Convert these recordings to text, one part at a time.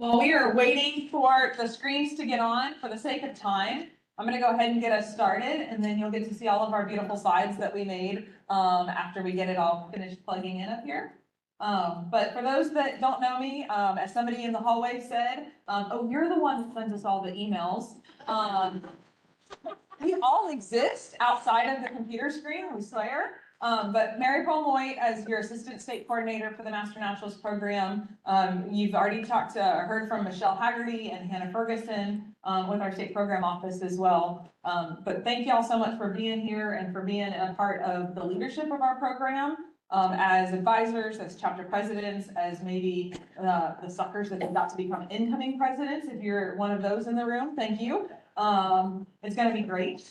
While we are waiting for the screens to get on, for the sake of time, I'm going to go ahead and get us started, and then you'll get to see all of our beautiful slides that we made after we get it all finished plugging in up here. But for those that don't know me, as somebody in the hallway said, oh, you're the one that sends us all the emails. We all exist outside of the computer screen, we swear. But Mary Moy, as your Assistant State Coordinator for the Master Naturalist Program, you've already heard from Michelle Haggerty and Hannah Ferguson with our State Program Office as well. But thank y'all so much for being here and for being a part of the leadership of our program. As advisors, as chapter presidents, as maybe the suckers that have got to become incoming presidents, if you're one of those in the room, thank you. It's going to be great.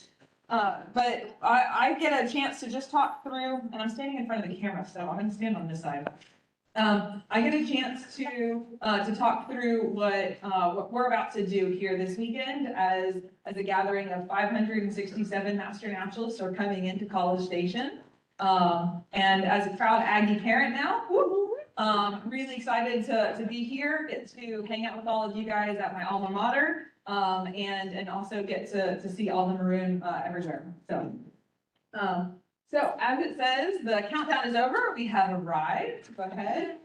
But I get a chance to just talk through, and I'm standing in front of the camera, so I'm going to stand on this side. I get a chance to talk through what we're about to do here this weekend as a gathering of 567 Master Naturalists are coming into College Station. And as a proud Aggie parent now, really excited to be here, get to hang out with all of you guys at my alma mater. And also get to see all the maroon everywhere. So as it says, the countdown is over. We have arrived. Go ahead.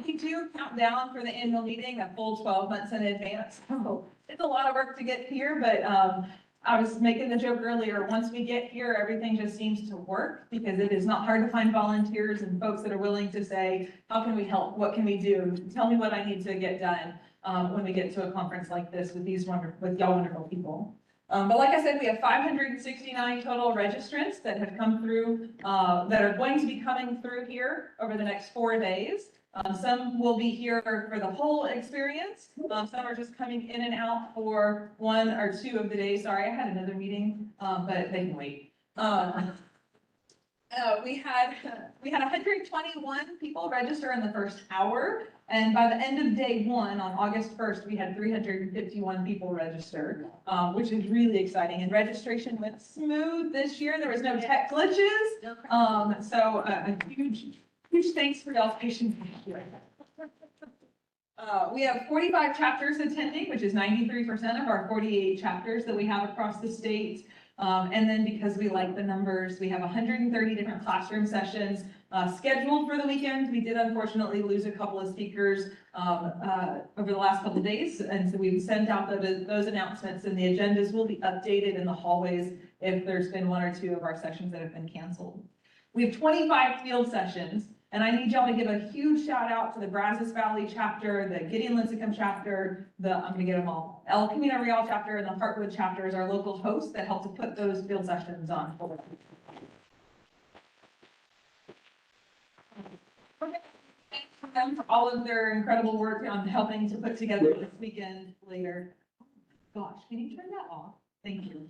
We do count down for the annual meeting a full 12 months in advance. So it's a lot of work to get here, but I was making the joke earlier, once we get here, everything just seems to work because it is not hard to find volunteers and folks that are willing to say, how can we help? What can we do? Tell me what I need to get done when we get to a conference like this with y'all wonderful people. But like I said, we have 569 total registrants that have come through, that are going to be coming through here over the next 4 days. Some will be here for the whole experience. Some are just coming in and out for 1 or 2 of the days. Sorry, I had another meeting, but they can wait. We had 121 people register in the first hour, and by the end of day 1 on August 1st, we had 351 people register, which is really exciting. And registration went smooth this year. There was no tech glitches, so a huge thanks for y'all's patience. We have 45 chapters attending, which is 93% of our 48 chapters that we have across the state. And then because we like the numbers, we have 130 different classroom sessions scheduled for the weekend. We did unfortunately lose a couple of speakers over the last couple of days. And so we've sent out those announcements, and the agendas will be updated in the hallways if there's been 1 or 2 of our sessions that have been canceled. We have 25 field sessions. And I need y'all to give a huge shout out to the Brazos Valley chapter, the Gideon-Lincecum chapter, I'm gonna get them all, El Camino Real chapter, and the Heartwood chapter as our local hosts that help to put those field sessions on. Thank them for all of their incredible work on helping to put together this weekend later. Gosh, can you turn that off? Thank you.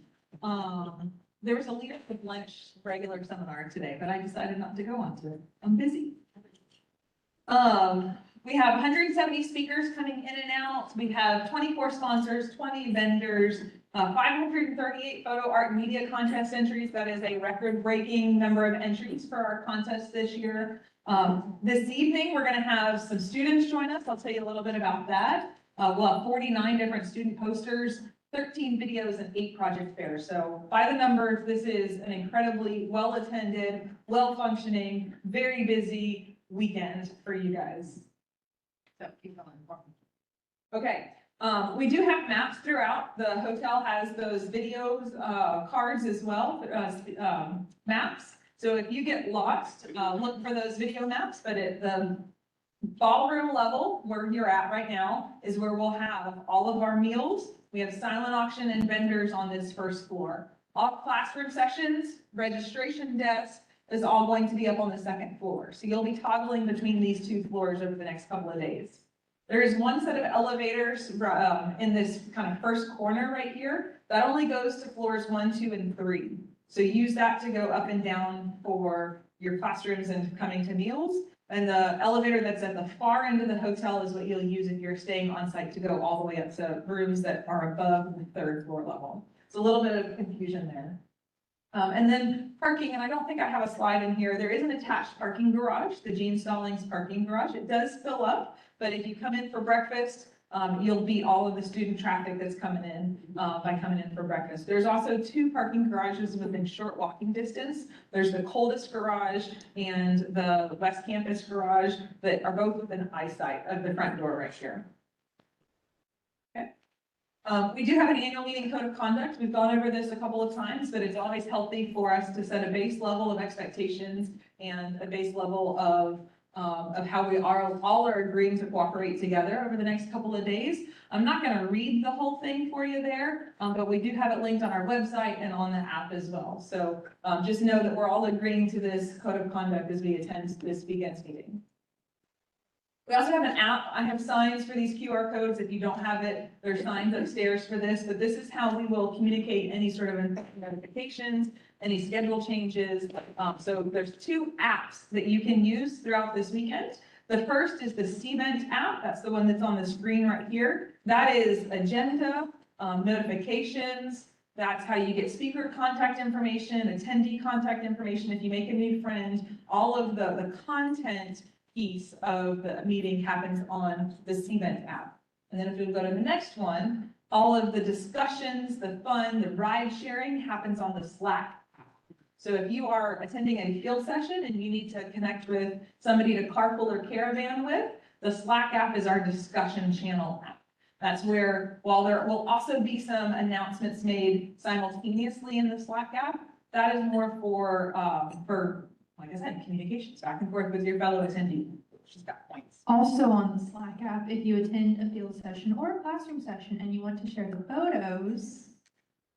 There was a leadership lunch regular seminar today, but I decided not to go on to it. I'm busy. We have 170 speakers coming in and out. We have 24 sponsors, 20 vendors, 538 photo art and media contest entries. That is a record-breaking number of entries for our contest this year. This evening, we're going to have some students join us. I'll tell you a little bit about that. We'll have 49 different student posters, 13 videos, and 8 project fairs. So by the numbers, this is an incredibly well-attended, well-functioning, very busy weekend for you guys. So keep going. Okay, we do have maps throughout. The hotel has those videos, cards as well, maps. So if you get lost, look for those video maps, but at the ballroom level, where you're at right now, is where we'll have all of our meals. We have silent auction and vendors on this first floor. All classroom sessions, registration desk is all going to be up on the second floor. So you'll be toggling between these 2 floors over the next couple of days. There is 1 set of elevators in this kind of first corner right here. That only goes to floors 1, 2, and 3. So use that to go up and down for your classrooms and coming to meals. And the elevator that's at the far end of the hotel is what you'll use if you're staying on site to go all the way up to rooms that are above the 3rd floor level. It's a little bit of confusion there. And then parking, and I don't think I have a slide in here. There is an attached parking garage, the Gene Stallings parking garage. It does fill up, but if you come in for breakfast, you'll beat all of the student traffic that's coming in by coming in for breakfast. There's also 2 parking garages within short walking distance. There's the Coldest garage and the West Campus garage that are both within eyesight of the front door right here. We do have an annual meeting code of conduct. We've gone over this a couple of times, but it's always healthy for us to set a base level of expectations and a base level of how we all are agreeing to cooperate together over the next couple of days. I'm not going to read the whole thing for you there, but we do have it linked on our website and on the app as well. So just know that we're all agreeing to this code of conduct as we attend this weekend's meeting. We also have an app. I have signs for these QR codes. If you don't have it, there's signs upstairs for this, but this is how we will communicate any sort of notifications, any schedule changes. So there's 2 apps that you can use throughout this weekend. The first is the CVent app. That's the one that's on the screen right here. That is agenda, notifications. That's how you get speaker contact information, attendee contact information. If you make a new friend, all of the content piece of the meeting happens on the CVent app. And then if we go to the next one, all of the discussions, the fun, the ride sharing happens on the Slack app. So if you are attending a field session and you need to connect with somebody to carpool or caravan with, the Slack app is our discussion channel app. That's where, while there will also be some announcements made simultaneously in the Slack app, that is more for like I said, communications back and forth with your fellow attendee. She's got points. Also on the Slack app, if you attend a field session or a classroom session and you want to share the photos,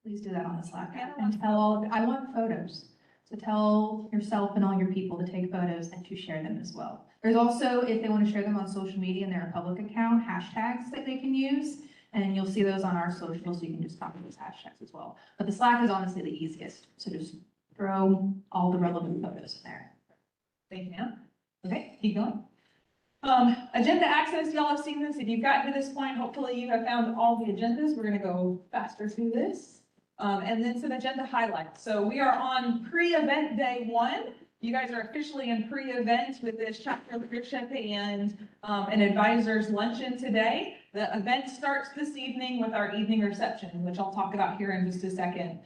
please do that on the Slack app and tell I want photos. So tell yourself and all your people to take photos and to share them as well. There's also, if they want to share them on social media and they're a public account, hashtags that they can use. And you'll see those on our socials, so you can just copy those hashtags as well. But the Slack is honestly the easiest. So just throw all the relevant photos in there. Thank you, ma'am. Okay, keep going. Agenda access, y'all have seen this. If you've gotten to this point, hopefully you have found all the agendas. We're going to go faster through this. And then some agenda highlights. So we are on pre-event day 1. You guys are officially in pre-event with this chapter leadership and an advisor's luncheon today. The event starts this evening with our evening reception, which I'll talk about here in just a second.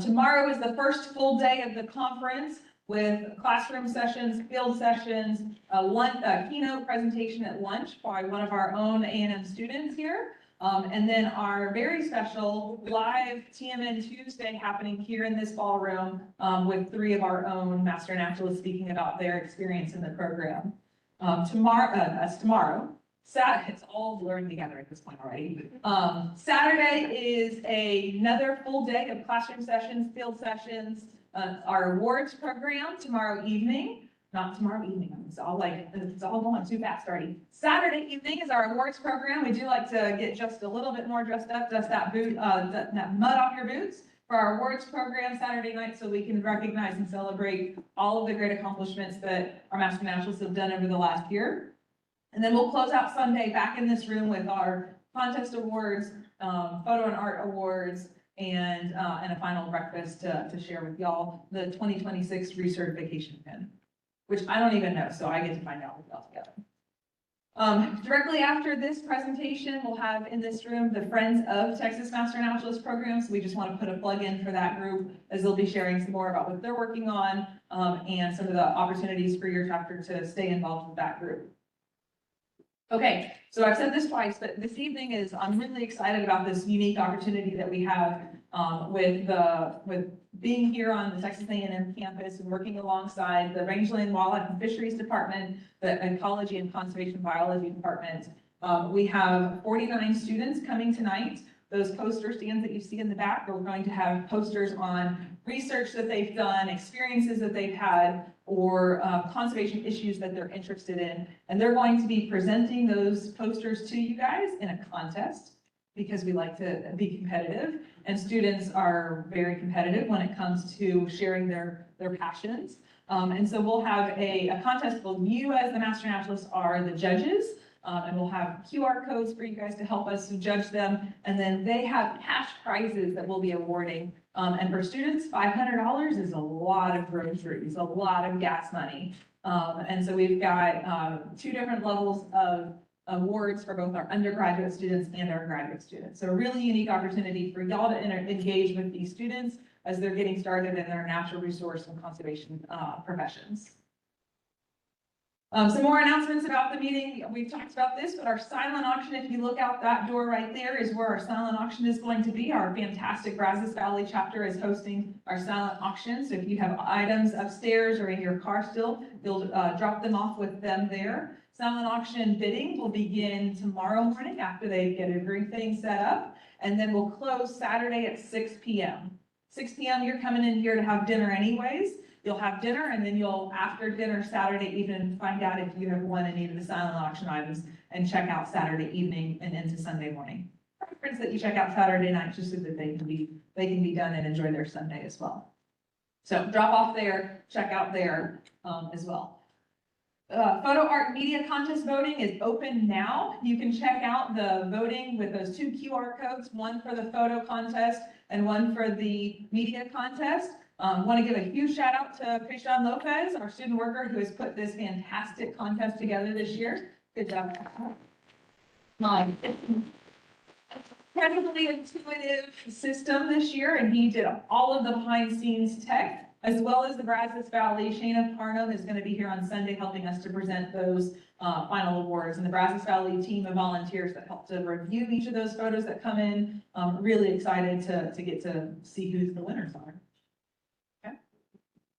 Tomorrow is the first full day of the conference with classroom sessions, field sessions, a keynote presentation at lunch by one of our own A&M students here. And then our very special live TMN Tuesday happening here in this ballroom with 3 of our own master naturalists speaking about their experience in the program. Tomorrow. It's all blurring together at this point already. Saturday is another full day of classroom sessions, field sessions, our awards program tomorrow evening. Not tomorrow evening, it's all going too fast already. Saturday evening is our awards program. We do like to get just a little bit more dressed up, dust that mud off your boots for our awards program Saturday night so we can recognize and celebrate all of the great accomplishments that our Master Naturalists have done over the last year. And then we'll close out Sunday back in this room with our contest awards, photo and art awards, and a final breakfast to share with y'all the 2026 recertification pin, which I don't even know, so I get to find out with y'all together. Directly after this presentation, we'll have in this room the Friends of Texas Master Naturalist Programs. We just want to put a plug in for that group as they'll be sharing some more about what they're working on and some of the opportunities for your chapter to stay involved with that group. Okay, so I've said this twice, but this evening I'm really excited about this unique opportunity that we have with being here on the Texas A&M campus and working alongside the Rangeland Wildlife and Fisheries Department, the Ecology and Conservation Biology Department. We have 49 students coming tonight. Those poster stands that you see in the back, we're going to have posters on research that they've done, experiences that they've had, or conservation issues that they're interested in. And they're going to be presenting those posters to you guys in a contest because we like to be competitive. And students are very competitive when it comes to sharing their passions. And so we'll have a contest where you as the Master Naturalists are the judges. And we'll have QR codes for you guys to help us judge them. And then they have cash prizes that we'll be awarding And for students, $500 is a lot of groceries, a lot of gas money. And so we've got 2 different levels of awards for both our undergraduate students and our graduate students. So a really unique opportunity for y'all to engage with these students as they're getting started in their natural resource and conservation professions. Some more announcements about the meeting. We've talked about this, but our silent auction, if you look out that door right there, is where our silent auction is going to be. Our fantastic Brazos Valley chapter is hosting our silent auction. So if you have items upstairs or in your car still, you'll drop them off with them there. Silent auction bidding will begin tomorrow morning after they get everything set up, and then we'll close Saturday at 6 p.m. 6 p.m. you're coming in here to have dinner anyways. You'll have dinner, and then you'll, after dinner Saturday evening, find out if you have won any of the silent auction items and check out Saturday evening and into Sunday morning. Preference that you check out Saturday night just so that they can be done and enjoy their Sunday as well. So drop off there, check out there as well. Photo art media contest voting is open now. You can check out the voting with those 2 QR codes, one for the photo contest and one for the media contest. Want to give a huge shout out to Christian Lopez, our student worker, who has put this fantastic contest together this year. Good job. Incredibly intuitive system this year, and he did all of the behind the scenes tech, as well as the Brazos Valley. Shayna Parnham is going to be here on Sunday helping us to present those final awards, and the Brazos Valley team of volunteers that help to review each of those photos that come in. Really excited to get to see who the winners are.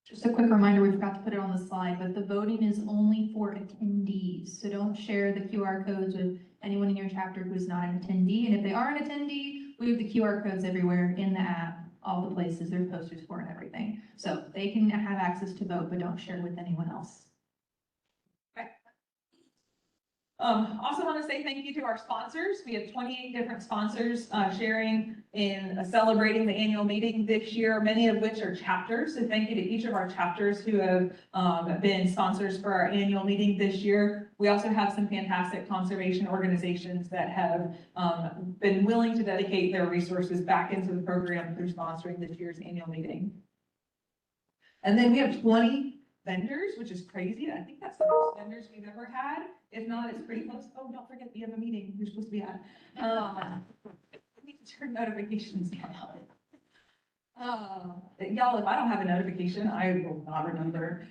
Just a quick reminder, we forgot to put it on the slide, but the voting is only for attendees. So don't share the QR codes with anyone in your chapter who's not an attendee. And if they are an attendee, we have the QR codes everywhere in the app, all the places, there's posters for and everything. So they can have access to vote, but don't share with anyone else. Also want to say thank you to our sponsors. We have 28 different sponsors sharing in celebrating the annual meeting this year, many of which are chapters. So thank you to each of our chapters who have been sponsors for our annual meeting this year. We also have some fantastic conservation organizations that have been willing to dedicate their resources back into the program through sponsoring this year's annual meeting. And then we have 20 vendors, which is crazy. I think that's the most vendors we've ever had. If not, it's pretty close. Oh, don't forget, we have a meeting you're supposed to be at. I need to turn notifications on. Y'all, if I don't have a notification, I will not remember.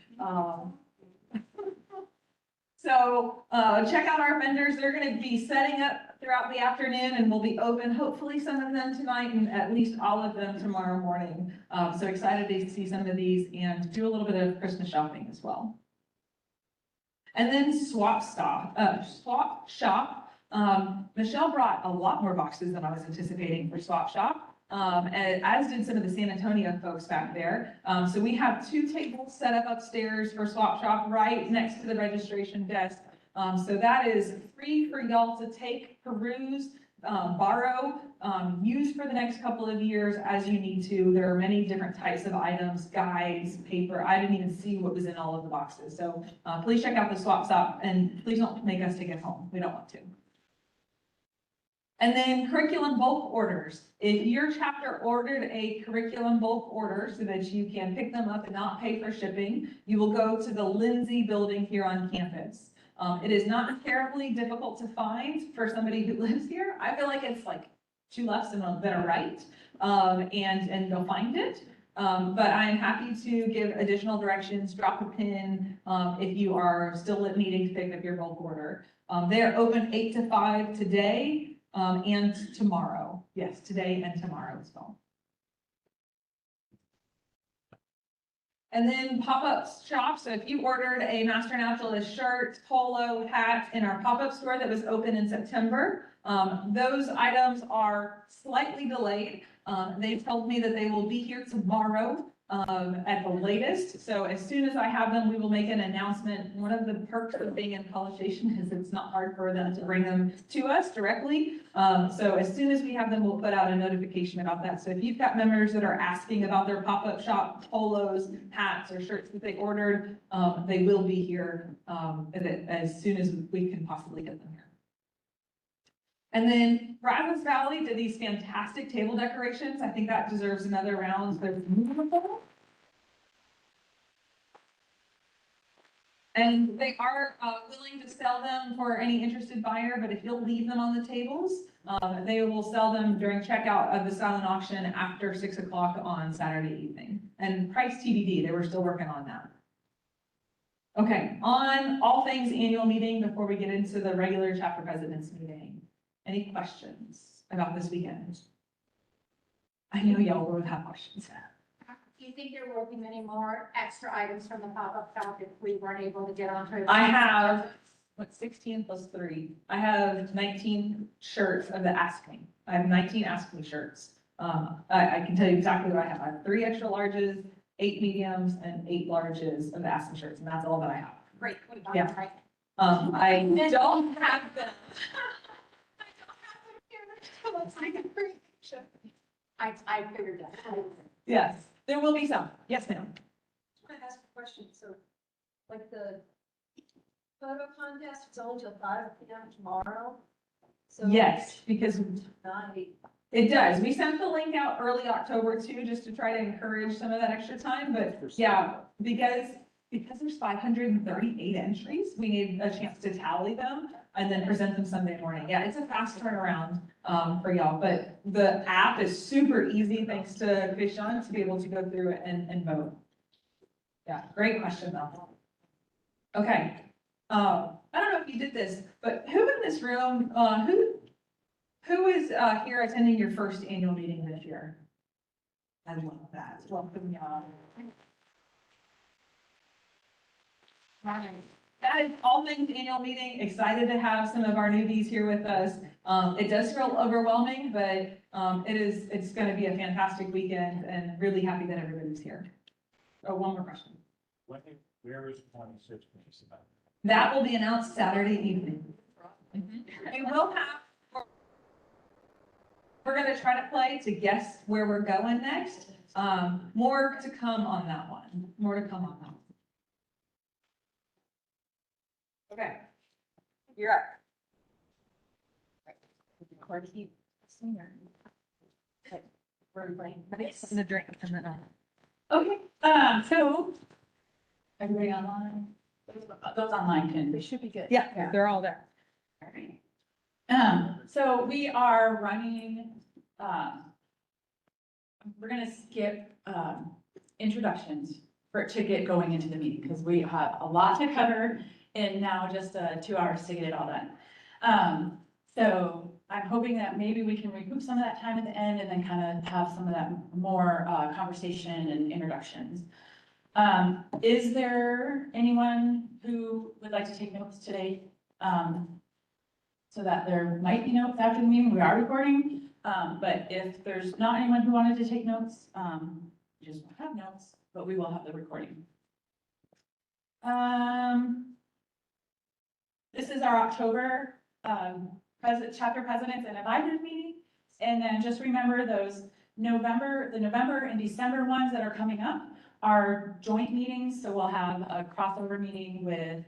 So check out our vendors. They're going to be setting up throughout the afternoon and will be open, hopefully some of them tonight and at least all of them tomorrow morning. So excited to see some of these and do a little bit of Christmas shopping as well. And then Swap Shop. Michelle brought a lot more boxes than I was anticipating for Swap Shop. As did some of the San Antonio folks back there. So we have 2 tables set up upstairs for Swap Shop right next to the registration desk. So that is free for y'all to take, peruse, borrow, use for the next couple of years as you need to. There are many different types of items, guides, paper. I didn't even see what was in all of the boxes. So please check out the Swap Shop and please don't make us take it home. We don't want to. And then curriculum bulk orders. If your chapter ordered a curriculum bulk order so that you can pick them up and not pay for shipping, you will go to the Lindsay building here on campus. It is not terribly difficult to find for somebody who lives here. I feel like it's like 2 lefts and a right, and they'll find it. But I am happy to give additional directions, drop a pin if you are still needing to pick up your bulk order. They are open 8 to 5 today. And tomorrow. Yes, today and tomorrow as well. And then pop-up shop. So if you ordered a Master Naturalist shirt, polo, hat in our pop-up store that was open in September, those items are slightly delayed. They've told me that they will be here tomorrow at the latest. So as soon as I have them, we will make an announcement. One of the perks of being in College Station is it's not hard for them to bring them to us directly. So as soon as we have them, we'll put out a notification about that. So if you've got members that are asking about their pop-up shop polos, hats, or shirts that they ordered, they will be here as soon as we can possibly get them here. And then Brazos Valley did these fantastic table decorations. I think that deserves another round. They're beautiful. And they are willing to sell them for any interested buyer, but if you'll leave them on the tables, they will sell them during checkout of the silent auction after 6 o'clock on Saturday evening. And price TBD, they were still working on that. Okay, on all things annual meeting, before we get into the regular chapter president's meeting, any questions about this weekend? I know y'all would have questions. Do you think there will be many more extra items from the pop-up shop if we weren't able to get onto it? I have, 16 plus 3? I have 19 shirts of the Ask Me. I have 19 Ask Me shirts. I can tell you exactly what I have. I have 3 extra larges, 8 mediums, and 8 larges of the Ask Me shirts, and that's all that I have. Great. Yeah. Right. I don't have them. I figured that. Yes, there will be some. Yes, ma'am. I ask a question, so, like the photo contest is only till 5 p.m. tomorrow? So Yes, because tonight, it does. We sent the link out early October too, just to try to encourage some of that extra time, but yeah, because there's 538 entries, we need a chance to tally them and then present them Sunday morning. Yeah, it's a fast turnaround, for y'all, but the app is super easy, thanks to Vision, to be able to go through it and vote. Yeah, great question though. Okay, I don't know if you did this, but who in this room, who is here attending your first annual meeting this year? I love that. Welcome, y'all. That is all things annual meeting. Excited to have some of our newbies here with us. It does feel overwhelming, but it's going to be a fantastic weekend and really happy that everybody's here. Oh, one more question. Where is 26? That will be announced Saturday evening. We will have, we're going to try to play to guess where we're going next. More to come on that one. More to come on that one. Okay, you're up. The drink and then Okay, so everybody online? Those online can. They should be good. yeah, they're all there. All right. So we are running, we're gonna skip, introductions to get going into the meeting, because we have a lot to cover in now just 2 hours to get it all done. So I'm hoping that maybe we can recoup some of that time at the end and then kind of have some of that more, conversation and introductions. Is there anyone who would like to take notes today? So that there might be notes after the meeting, we are recording, but if there's not anyone who wanted to take notes, we just won't have notes, but we will have the recording. This is our October, chapter presidents and advisors meeting. And then just remember those the November and December ones that are coming up are joint meetings. So we'll have a crossover meeting with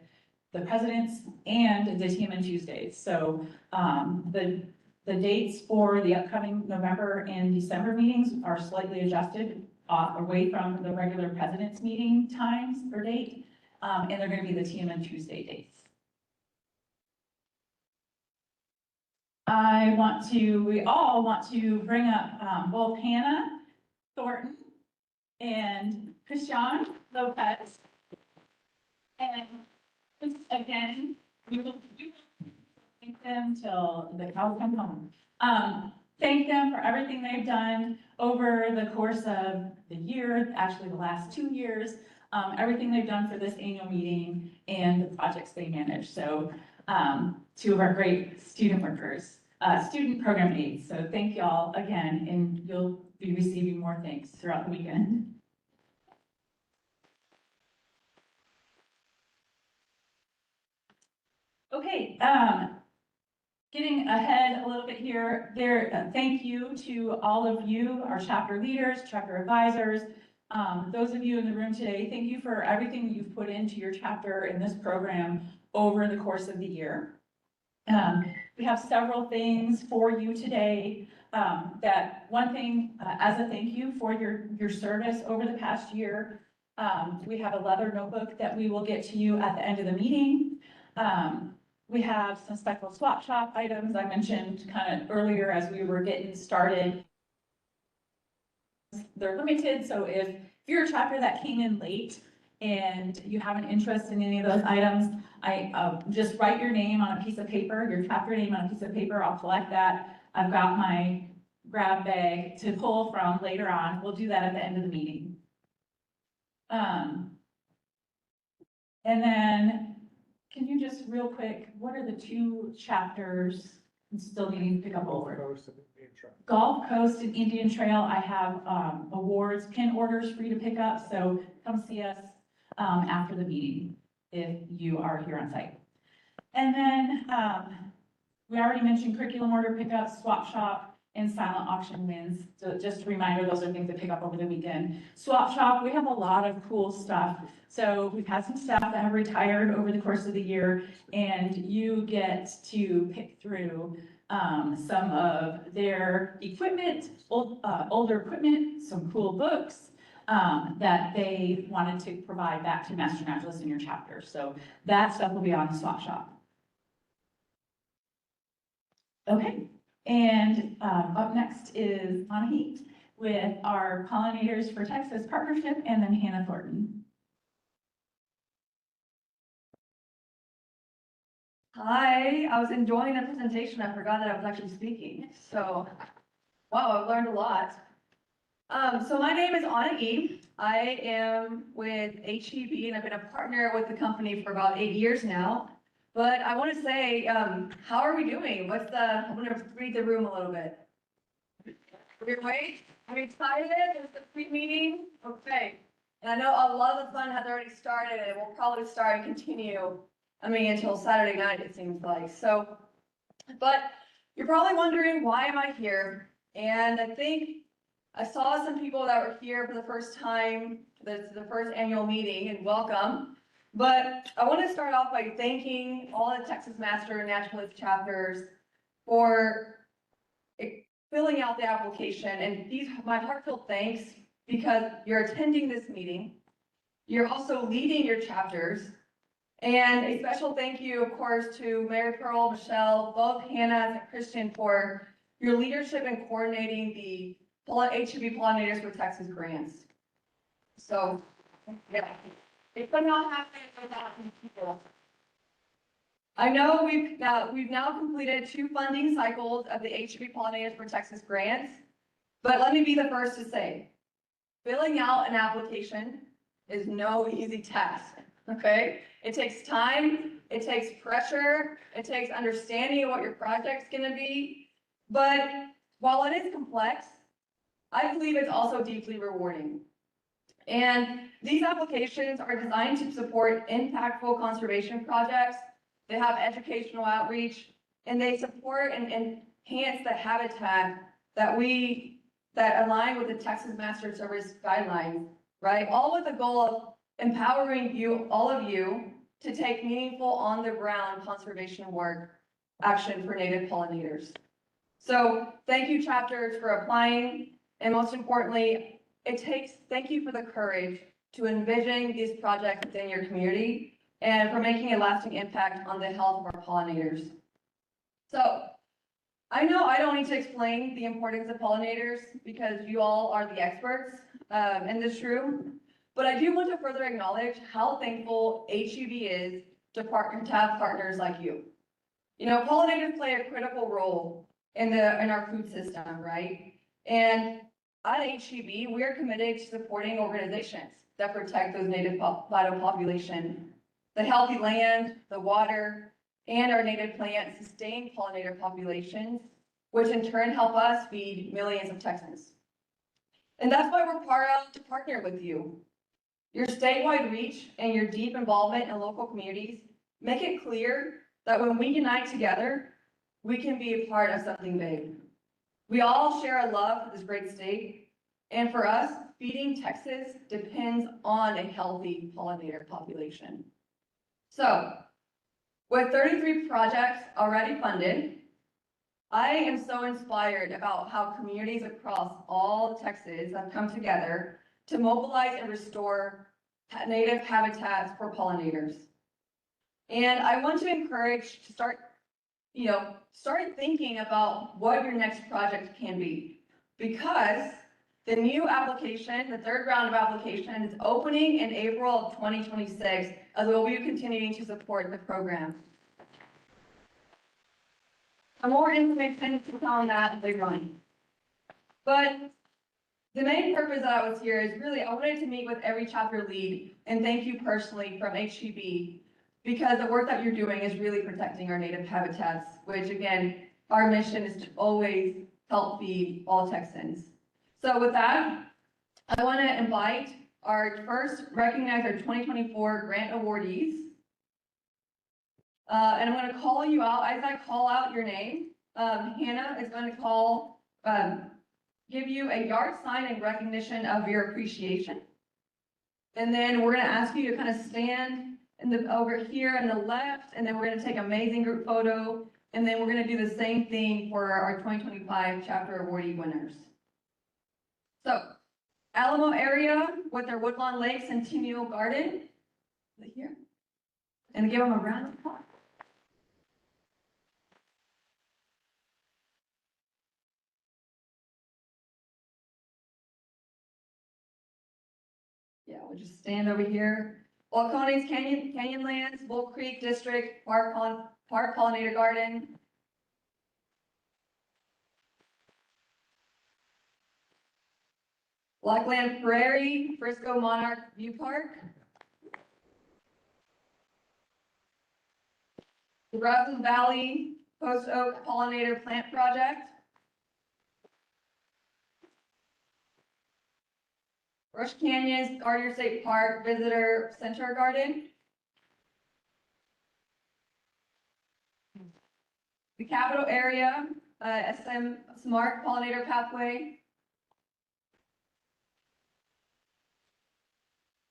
the presidents and the TMN Tuesdays. So the dates for the upcoming November and December meetings are slightly adjusted away from the regular president's meeting times or date. And they're going to be the TMN Tuesday dates. We all want to bring up both Hannah Thornton and Christian Lopez. And again, we will thank them till the cows come home. Thank them for everything they've done over the course of the year, actually the last 2 years, everything they've done for this annual meeting and the projects they manage. So 2 of our great student workers, student program aides. So thank y'all again, and you'll be receiving more thanks throughout the weekend. Okay, getting ahead a little bit here, thank you to all of you, our chapter leaders, chapter advisors, those of you in the room today. Thank you for everything that you've put into your chapter in this program over the course of the year. We have several things for you today. That one thing, as a thank you for your service over the past year, we have a leather notebook that we will get to you at the end of the meeting. We have some special swap shop items I mentioned kind of earlier as we were getting started. They're limited, so if you're a chapter that came in late and you have an interest in any of those items, just write your name on a piece of paper, your chapter name on a piece of paper. I'll collect that. I've got my grab bag to pull from later on. We'll do that at the end of the meeting. And then, can you just real quick, what are the 2 chapters I'm still needing to pick up over? Gulf Coast and Indian Trail, I have awards, pin orders for you to pick up, so come see us after the meeting if you are here on site. And then we already mentioned curriculum order pickup, swap shop, and silent auction wins. So just a reminder, those are things to pick up over the weekend. Swap shop, we have a lot of cool stuff. So we've had some staff that have retired over the course of the year, and you get to pick through some of their equipment, older equipment, some cool books that they wanted to provide back to Master Naturalists in your chapter. So that stuff will be on the swap shop. Okay, and up next is Anahit with our Pollinators for Texas Partnership, and then Hannah Thornton. Hi, I was enjoying the presentation. I forgot that I was actually speaking. So, wow, I've learned a lot. So my name is Anna E. I am with HEB and I've been a partner with the company for about 8 years now. But I want to say, how are we doing? I'm going to read the room a little bit. We're awake? Are you excited? It's the pre-meeting? Okay. And I know a lot of the fun has already started and will probably start and continue. Until Saturday night, it seems like. So, but you're probably wondering, why am I here? And I think I saw some people that were here for the first time. This is the first annual meeting, and welcome. But I want to start off by thanking all the Texas Master Naturalist chapters for filling out the application. And my heartfelt thanks, because you're attending this meeting. You're also leading your chapters. And a special thank you, of course, to Mary Pearl, Michelle, both Hannah and Christian, for your leadership in coordinating the HEB Pollinators for Texas grants. So, yeah, it could not happen without these people. I know we've now completed 2 funding cycles of the HEB Pollinators for Texas grants, but let me be the first to say, filling out an application is no easy task, okay? It takes time, it takes pressure, it takes understanding of what your project's gonna be. But while it is complex, I believe it's also deeply rewarding. And these applications are designed to support impactful conservation projects. They have educational outreach, and they support and enhance the habitat that align with the Texas Master Service guidelines, right? All with the goal of empowering all of you, to take meaningful on-the-ground conservation work action for native pollinators. So thank you, chapters, for applying, and most importantly, thank you for the courage to envision these projects within your community and for making a lasting impact on the health of our pollinators. So I know I don't need to explain the importance of pollinators because you all are the experts in this room. But I do want to further acknowledge how thankful HEB is to have partners like you. Pollinators play a critical role in our food system, right? And at HEB, we are committed to supporting organizations that protect those native vital population, the healthy land, the water, and our native plant sustained pollinator populations, which in turn help us feed millions of Texans. And that's why we're proud to partner with you. Your statewide reach and your deep involvement in local communities make it clear that when we unite together, we can be a part of something big. We all share a love for this great state, and for us, feeding Texas depends on a healthy pollinator population. So, With 33 projects already funded, I am so inspired about how communities across all of Texas have come together to mobilize and restore native habitats for pollinators. And I want to encourage to start thinking about what your next project can be. Because the new application, the third round of application is opening in April of 2026, as we'll be continuing to support the program. More information on that later on. But the main purpose that I was here is really, I wanted to meet with every chapter lead and thank you personally from HEB, because the work that you're doing is really protecting our native habitats, which again, our mission is to always help feed all Texans. So with that, I want to invite recognize our 2024 grant awardees. And I'm going to call you out. As I call out your name, Hannah is going to give you a yard sign in recognition of your appreciation. And then we're going to ask you to kind of stand over here on the left, and then we're going to take an amazing group photo. And then we're going to do the same thing for our 2025 chapter awardee winners. So, Alamo area with their Woodlawn Lake Centennial Garden, right here. And give them a round of applause. Yeah, we'll just stand over here. Walcones Canyonlands, Bull Creek District, Park Pollinator Garden. Blackland Prairie, Frisco Monarch View Park. The Brazos Valley Post Oak Pollinator Plant Project. Rush Canyons Gardner State Park Visitor Center Garden. The Capital Area SM Smart Pollinator Pathway.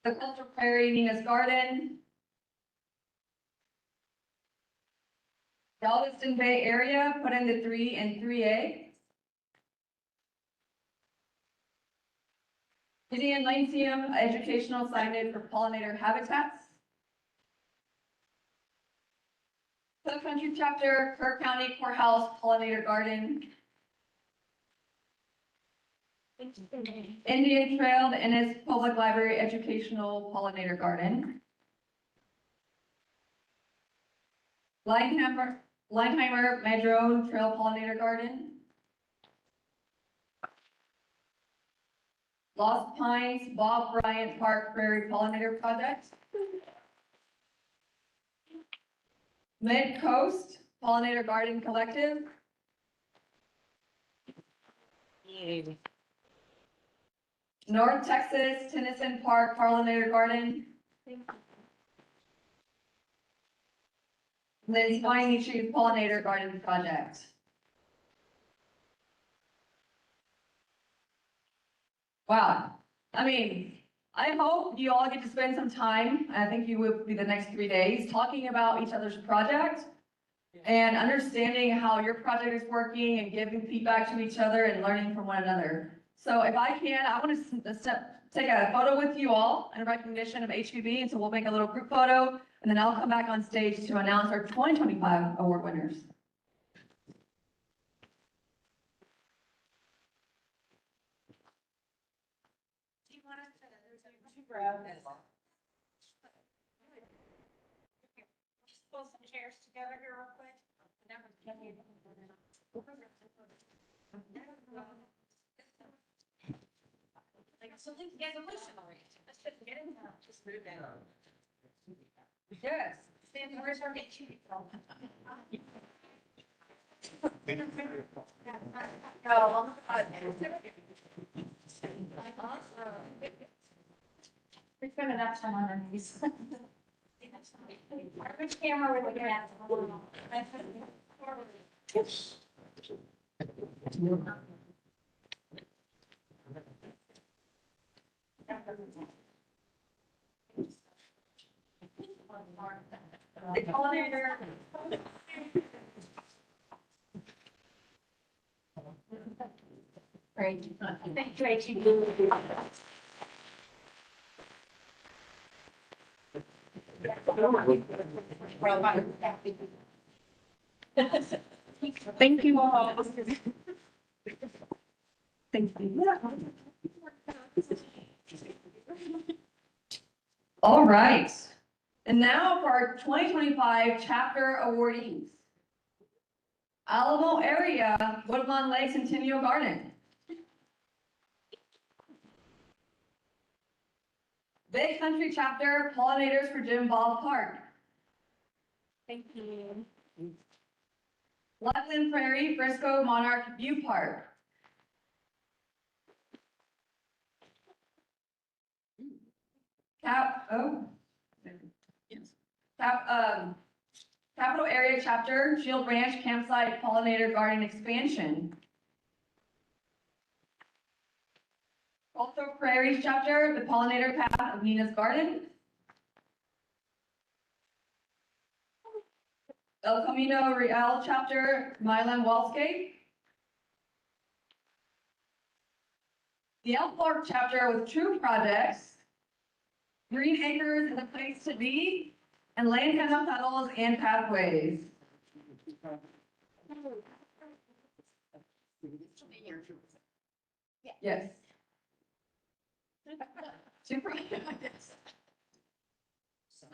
The Coastal Prairie Nina's Garden. Galveston Bay area, put in the 3 and 3A. Gideon Lyceum educational signage for pollinator habitats. South Country chapter, Kerr County Courthouse Pollinator Garden. Indian Trail, the Ennis Public Library Educational Pollinator Garden. Leinheimer Madrone Trail Pollinator Garden. Lost Pines Bob Bryant Park Prairie Pollinator Project. Mid Coast Pollinator Garden Collective. North Texas Tennyson Park Pollinator Garden. The Spiny Tree Pollinator Garden Project. Wow. I mean, I hope you all get to spend some time, I think you will be the next 3 days, talking about each other's project and understanding how your project is working and giving feedback to each other and learning from one another. So if I can, I want to take a photo with you all in recognition of HPB, and so we'll make a little group photo, and then I'll come back on stage to announce our 2025 award winners. Do you want us to grab this? Just pull some chairs together here real quick. Like a resolution already. Let's just get in there. Just move down. Yes. Stand where's our meet you from? Go. We spend enough time on our knees. Which camera are we looking at? The pollinator. Great. Thank you. Thank you all. Thank you. All right. And now for our 2025 chapter awardees. Alamo area, Woodlawn Lake Centennial Garden. Big Country chapter, pollinators for Jim Bob Park. Thank you. Blackland Prairie, Frisco Monarch View Park. Capital Area Chapter, Shield Ranch Campsite Pollinator Garden Expansion. Also Prairies Chapter, the Pollinator Path of Nina's Garden. El Camino Real Chapter, Milan Wellscape. The Elk Park Chapter with True Projects. Green Acres is a place to be, and Lantana Petals and Pathways. Yes. Super.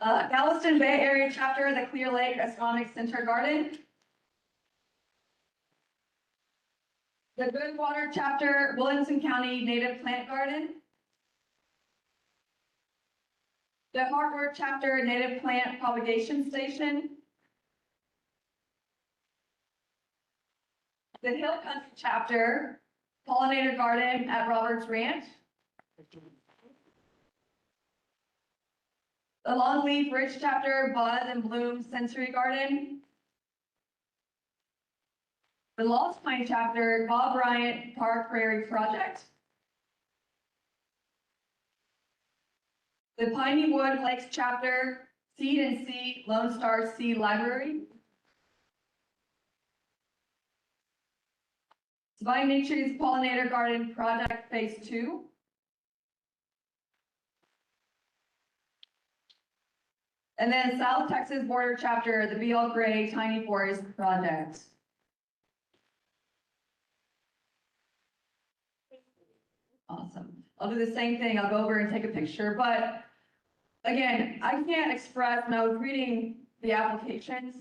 Galveston Bay Area Chapter, the Clear Lake Astronomic Center Garden. The Goodwater Chapter, Williamson County Native Plant Garden. The Hartford Chapter, Native Plant Propagation Station. The Hill Country Chapter, Pollinator Garden at Roberts Ranch. The Longleaf Ridge Chapter, Bud and Bloom Sensory Garden. The Lost Pine Chapter, Bob Bryant Park Prairie Project. The Piney Wood Lakes Chapter, Seed and Seed Lone Star Seed Library. Divine Nature's Pollinator Garden Project Phase 2. And then South Texas Border Chapter, the BL Gray Tiny Forest Project. Awesome. I'll do the same thing. I'll go over and take a picture, but again, I can't express, when I was reading the applications,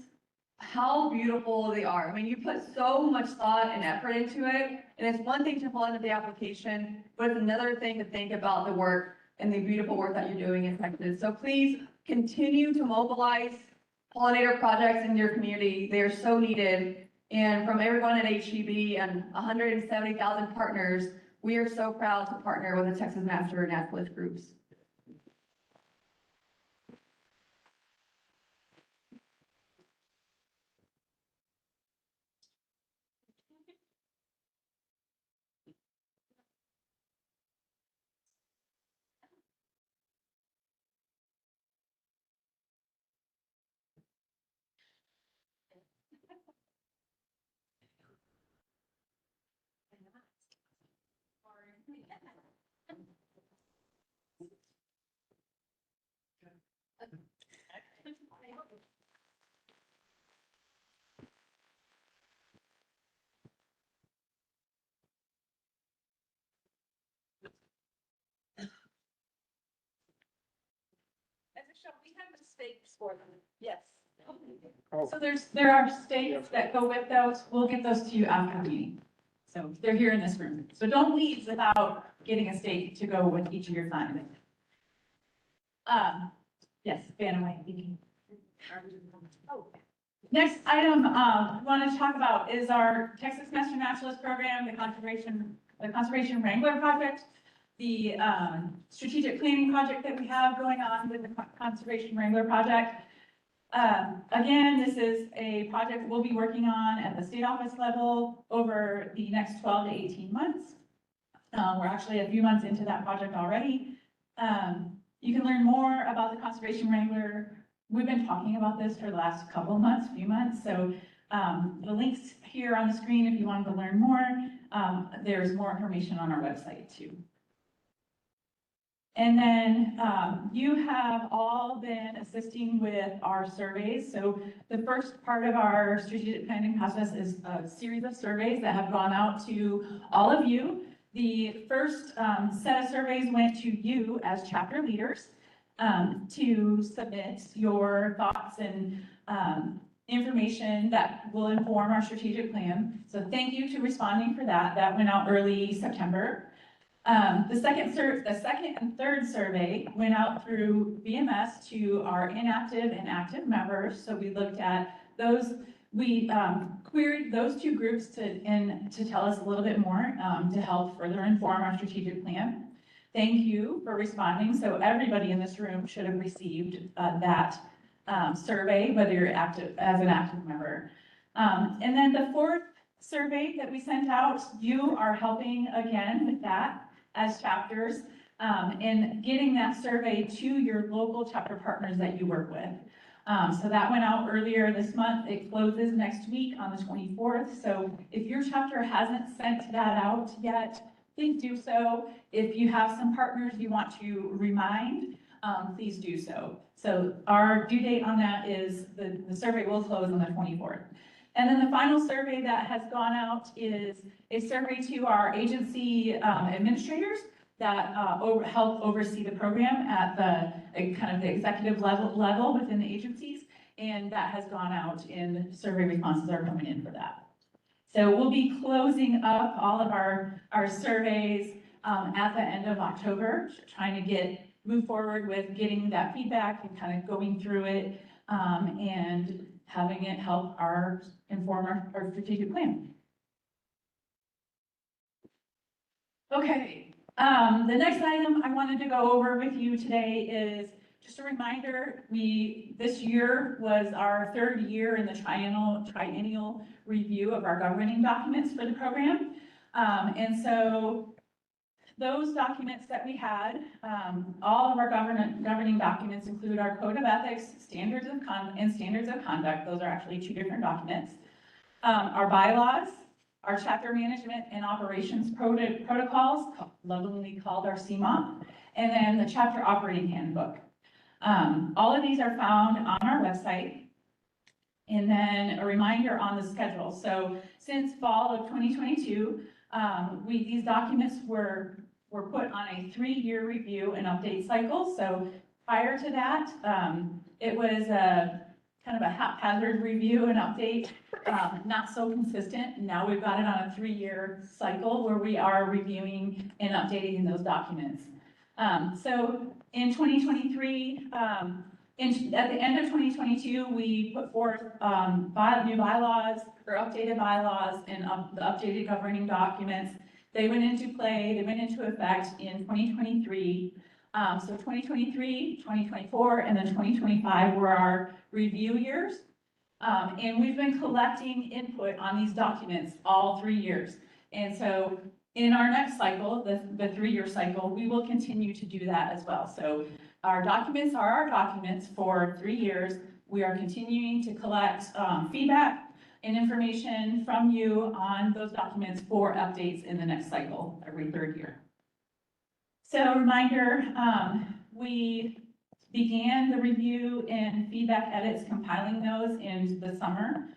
how beautiful they are. I mean, you put so much thought and effort into it, and it's one thing to fill into the application, but it's another thing to think about the work and the beautiful work that you're doing in Texas. So please continue to mobilize pollinator projects in your community. They are so needed. And from everyone at HEB and 170,000 partners, we are so proud to partner with the Texas Master Naturalist Groups. We have mistakes for them. Yes. So there are stakes that go with those. We'll get those to you after the meeting. So they're here in this room. So don't leave without getting a stake to go with each of your signs. Yes, Vanna White, thank you. Next item, we want to talk about is our Texas Master Naturalist Program, the Conservation Wrangler Project, the strategic planning project that we have going on with the Conservation Wrangler Project. Again, this is a project we'll be working on at the state office level over the next 12 to 18 months. We're actually a few months into that project already. You can learn more about the Conservation Wrangler we've been talking about this for the last couple of months, few months, so the links here on the screen if you wanted to learn more. There's more information on our website too. And then you have all been assisting with our surveys. So the first part of our strategic planning process is a series of surveys that have gone out to all of you. The first set of surveys went to you as chapter leaders to submit your thoughts and information that will inform our strategic plan. So thank you to responding for that. That went out early September. The second and third survey went out through VMS to our inactive and active members. So we looked at those, we queried those two groups to tell us a little bit more to help further inform our strategic plan. Thank you for responding. So everybody in this room should have received that survey, whether you're active as an active member. And then the fourth survey that we sent out, you are helping again with that as chapters, and getting that survey to your local chapter partners that you work with. So that went out earlier this month. It closes next week on the 24th. So if your chapter hasn't sent that out yet, please do so. If you have some partners you want to remind, please do so. So our due date on that is the survey will close on the 24th. And then the final survey that has gone out is a survey to our agency administrators that help oversee the program at the kind of the executive level within the agencies. And that has gone out, and survey responses are coming in for that. So we'll be closing up all of our surveys at the end of October, trying to move forward with getting that feedback and kind of going through it and having it help inform our strategic plan. Okay, the next item I wanted to go over with you today is just a reminder, this year was our third year in the triennial review of our governing documents for the program. And so those documents that we had, all of our governing documents include our code of ethics, standards of conduct. Those are actually two different documents. Our bylaws, our chapter management and operations protocols, lovingly called our CMOP, and then the chapter operating handbook. All of these are found on our website. And then a reminder on the schedule. So since fall of 2022, these documents were put on a 3-year review and update cycle. So prior to that, it was a kind of a haphazard review and update, not so consistent. Now we've got it on a 3-year cycle where we are reviewing and updating those documents. So in 2023, at the end of 2022, we put forth new bylaws or updated bylaws and the updated governing documents. They went into effect in 2023. So 2023, 2024, and then 2025 were our review years. And we've been collecting input on these documents all 3 years. And so in our next cycle, the 3-year cycle, we will continue to do that as well. So our documents are our documents for 3 years. We are continuing to collect feedback and information from you on those documents for updates in the next cycle every 3rd year. So a reminder, we began the review and feedback edits, compiling those in the summer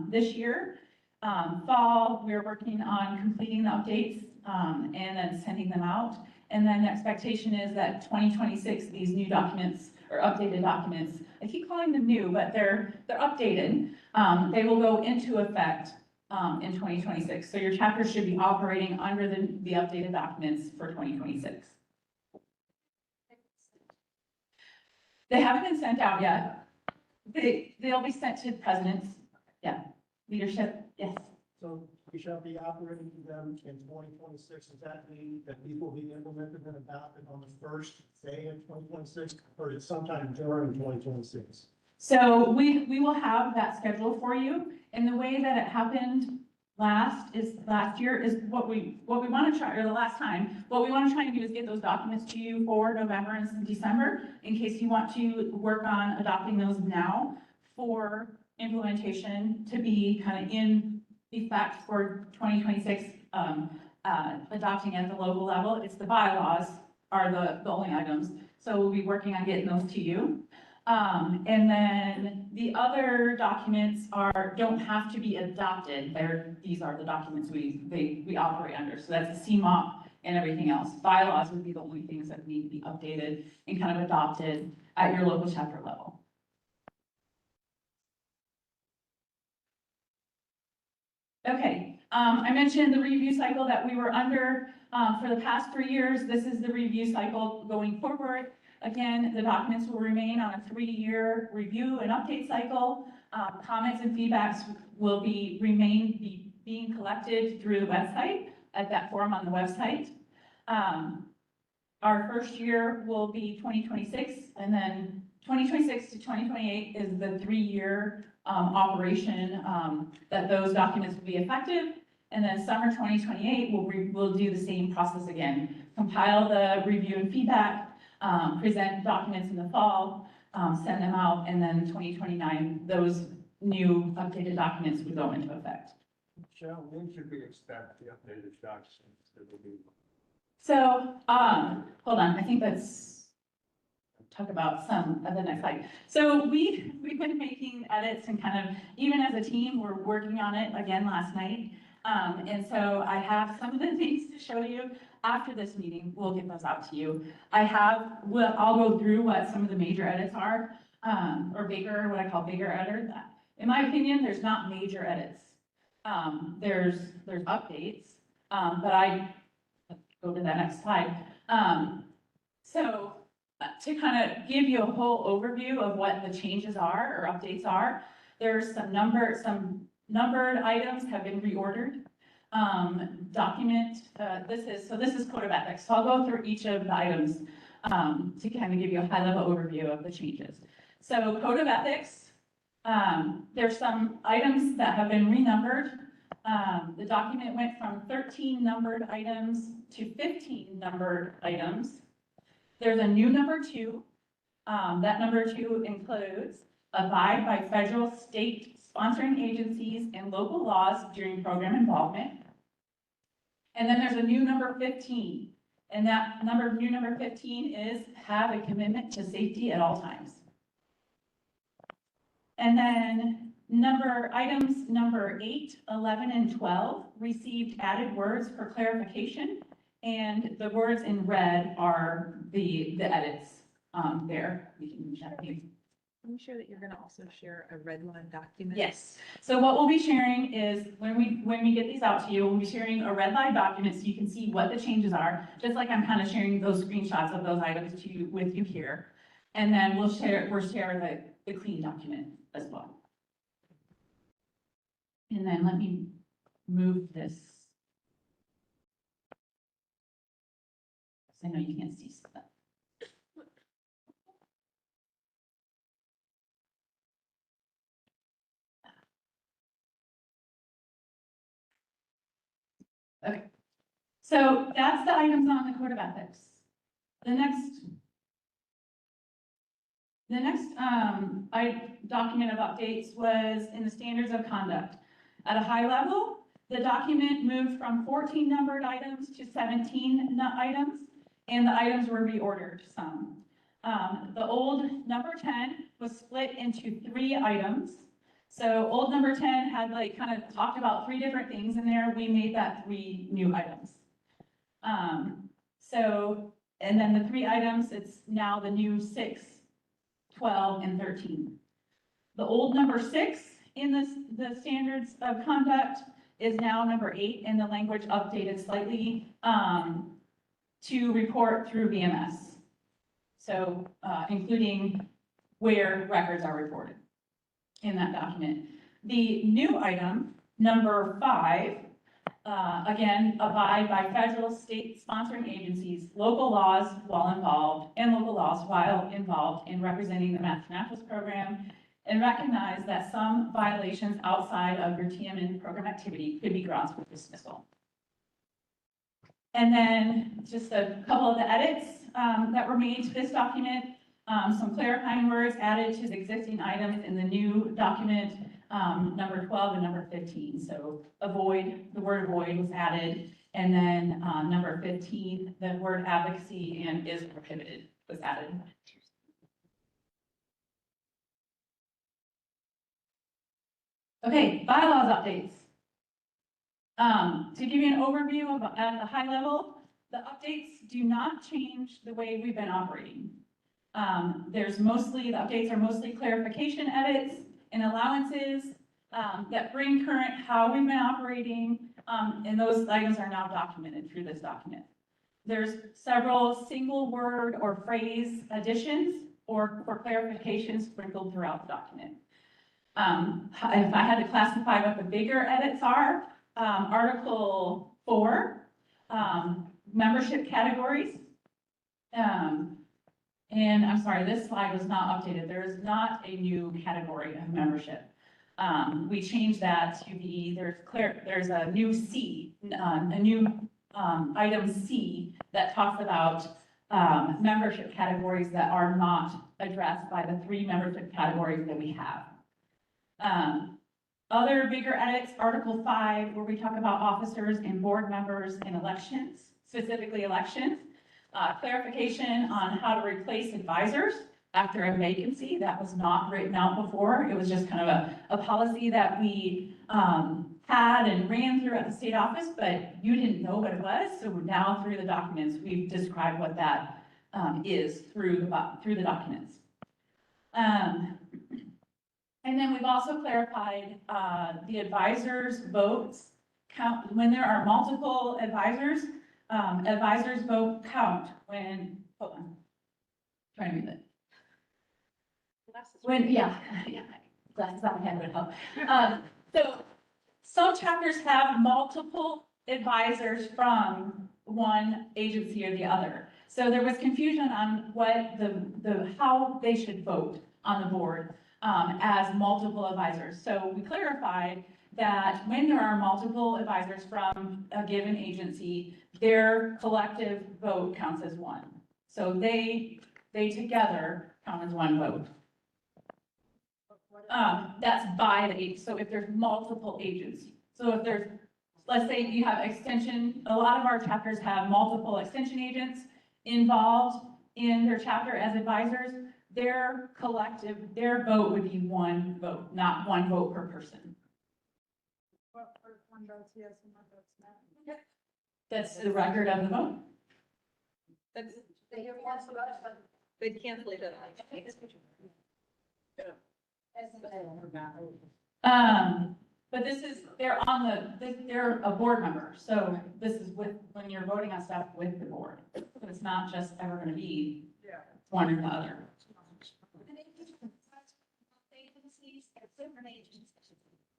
this year. Fall, we're working on completing the updates and then sending them out. And then the expectation is that 2026, these new documents or updated documents, I keep calling them new, but they're updated. They will go into effect in 2026. So your chapter should be operating under the updated documents for 2026. They haven't been sent out yet. They'll be sent to presidents. Yeah, leadership, yes. So we shall be operating them in 2026. Does that mean that these will be implemented and adopted on the first day of 2026, or is it sometime during 2026? So we will have that schedule for you. And the way that it happened last year is what we want to try, or the last time, what we want to try and do is get those documents to you for November and December, in case you want to work on adopting those now for implementation to be kind of in effect for 2026, adopting at the local level. It's the bylaws are the only items, so we'll be working on getting those to you. And then the other documents don't have to be adopted. These are the documents we operate under. So that's the CMOP and everything else. Bylaws would be the only things that need to be updated and kind of adopted at your local chapter level. Okay, I mentioned the review cycle that we were under for the past 3 years. This is the review cycle going forward. Again, the documents will remain on a 3-year review and update cycle. Comments and feedbacks will remain being collected through the website, at that form on the website. Our first year will be 2026, and then 2026 to 2028 is the 3-year operation that those documents will be effective. And then summer 2028, we'll do the same process again. Compile the review and feedback, present documents in the fall, send them out, and then 2029, those new updated documents would go into effect. Michelle, when should we expect the updated documents that will be? So, hold on, I think let's talk about some of the next slide. So we've been making edits and kind of, even as a team, we're working on it again last night. And so I have some of the things to show you. After this meeting, we'll get those out to you. I'll go through what some of the major edits are, or what I call bigger edits. In my opinion, there's not major edits. There's updates, but let's go to that next slide. So to kind of give you a whole overview of what the changes are or updates are, there's some numbered items have been reordered. This is code of ethics. So I'll go through each of the items to kind of give you a high level overview of the changes. So code of ethics, there's some items that have been renumbered. The document went from 13 numbered items to 15 numbered items. There's a new number 2. That number 2 includes abide by federal, state sponsoring agencies and local laws during program involvement. And then there's a new number 15. And that new number 15 is have a commitment to safety at all times. And then items number 8, 11, and 12 received added words for clarification. And the words in red are the edits there. You can check these. Can you share that you're gonna also share a red line document? Yes. So what we'll be sharing is when we get these out to you, we'll be sharing a red line document so you can see what the changes are, just like I'm kind of sharing those screenshots of those items with you here. And then we'll share the clean document as well. And then let me move this. I know you can't see stuff. Okay, so that's the items on the code of ethics. The next document of updates was in the standards of conduct. At a high level, the document moved from 14 numbered items to 17 items, and the items were reordered some. The old number 10 was split into 3 items. So old number 10 had kind of talked about 3 different things in there. We made that 3 new items. And then the 3 items, it's now the new 6, 12, and 13. The old number 6 in the standards of conduct is now number 8, and the language updated slightly to report through VMS. So including where records are reported in that document. The new item, number 5, again, abide by federal, state sponsoring agencies, local laws while involved in representing the Math Naturals program and recognized that some violations outside of your TMN program activity could be grounds for dismissal. And then just a couple of the edits that were made to this document, some clarifying words added to the existing items in the new document, number 12 and number 15. So avoid, the word avoid was added. And then number 15, the word advocacy and is prohibited was added. Okay, bylaws updates. To give you an overview of at the high level, the updates do not change the way we've been operating. The updates are mostly clarification edits and allowances that bring current how we've been operating, and those items are now documented through this document. There's several single word or phrase additions or clarifications sprinkled throughout the document. If I had to classify what the bigger edits are, Article 4, membership categories. And I'm sorry, this slide was not updated. There is not a new category of membership. We changed that to be, there's a new C, a new item C that talks about membership categories that are not addressed by the 3 membership categories that we have. Other bigger edits, Article 5, where we talk about officers and board members and elections, specifically elections. Clarification on how to replace advisors after a vacancy. That was not written out before. It was just kind of a policy that we had and ran through at the state office, but you didn't know what it was. So now through the documents, we've described what that is through the documents. And then we've also clarified the advisors' votes count when there are multiple advisors. Advisors' vote count when, hold on, trying to read it. When, glasses on my head would help. So some chapters have multiple advisors from one agency or the other. So there was confusion on what how they should vote on the board as multiple advisors. So we clarified that when there are multiple advisors from a given agency, their collective vote counts as one. So they together count as one vote. That's by the, so if there's multiple agencies. So if there's, let's say you have extension, a lot of our chapters have multiple extension agents involved in their chapter as advisors, their collective, their vote would be one vote, not one vote per person. One votes yes and one votes no. That's the record of the vote. That's, They hear once about it, they can't leave it. But this is, they're a board member, so this is when you're voting on stuff with the board. So it's not just ever gonna be one or the other.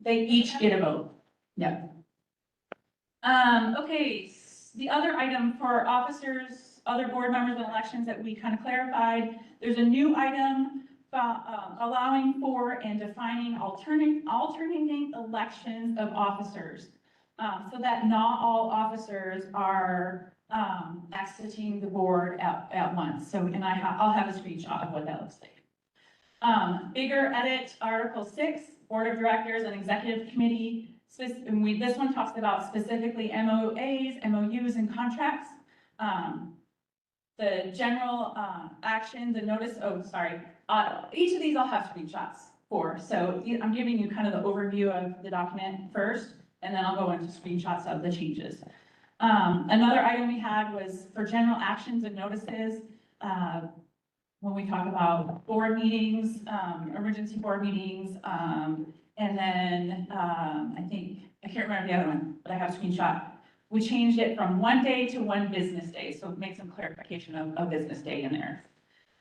They each get a vote. Yep. Okay, the other item for officers, other board members and elections that we kind of clarified, there's a new item allowing for and defining alternating elections of officers, so that not all officers are exiting the board at once. So, and I'll have a screenshot of what that looks like. Bigger edit, Article 6, Board of Directors and Executive Committee. And this one talks about specifically MOAs, MOUs, and contracts. The general action, the notice, each of these I'll have screenshots for. So I'm giving you kind of the overview of the document first, and then I'll go into screenshots of the changes. Another item we had was for general actions and notices. When we talk about board meetings, emergency board meetings, and then I can't remember the other one, but I have a screenshot. We changed it from 1 day to 1 business day, so it makes some clarification of business day in there.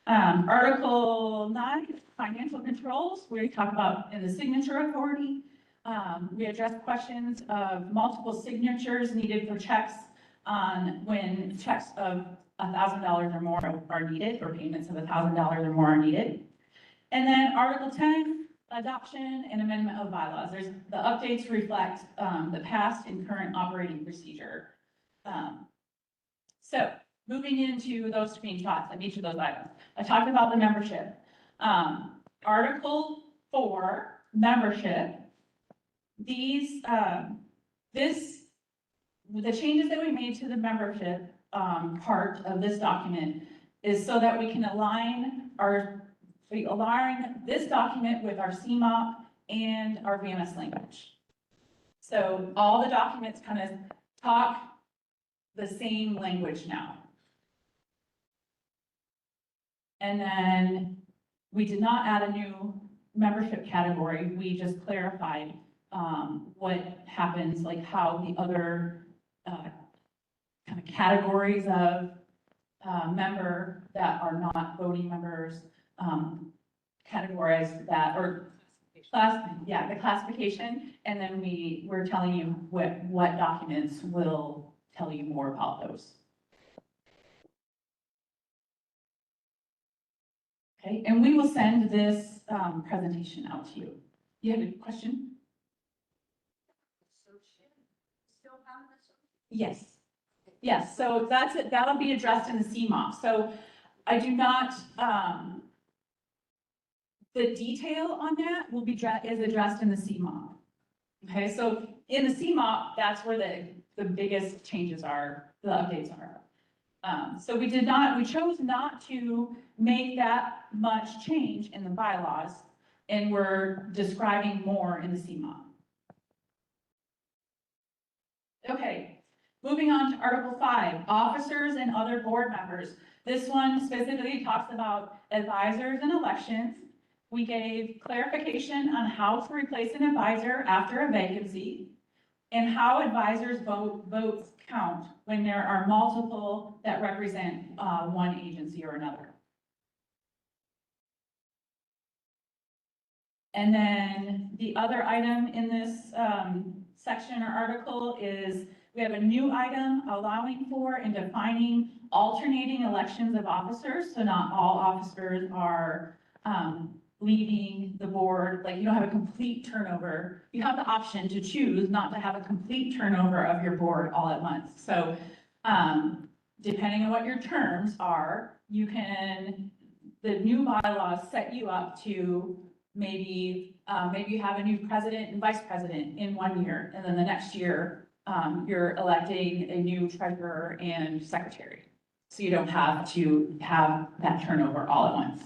Article 9, financial controls, we talk about in the signature authority. We address questions of multiple signatures needed for checks on when checks of $1,000 or more are needed, or payments of $1,000 or more are needed. And then Article 10, adoption and amendment of bylaws. The updates reflect, the past and current operating procedure. So moving into those screenshots of each of those items. I talked about the membership. Article 4, membership. These, the changes that we made to the membership, part of this document is so that we can align this document with our CMOP and our VMS language. So all the documents kind of talk the same language now. And then we did not add a new membership category. We just clarified what happens, like how the other kind of categories of member that are not voting members categorized that, or the classification. And then we're telling you what documents will tell you more about those. Okay, and we will send this presentation out to you. You have a question? Yes. Yes, so that's it. That'll be addressed in the CMOP. So I do not, the detail on that will be is addressed in the CMOP. Okay, so in the CMOP, that's where the biggest changes are, the updates are. So we chose not to make that much change in the bylaws, and we're describing more in the CMOP. Okay, moving on to Article 5, officers and other board members. This one specifically talks about advisors and elections. We gave clarification on how to replace an advisor after a vacancy and how advisors' votes count when there are multiple that represent one agency or another. And then the other item in this section or article is we have a new item allowing for and defining alternating elections of officers. So not all officers are leaving the board, like you don't have a complete turnover. You have the option to choose not to have a complete turnover of your board all at once. So depending on what your terms are, you can, the new bylaws set you up to maybe you have a new president and vice president in 1 year, and then the next year you're electing a new treasurer and secretary. So you don't have to have that turnover all at once.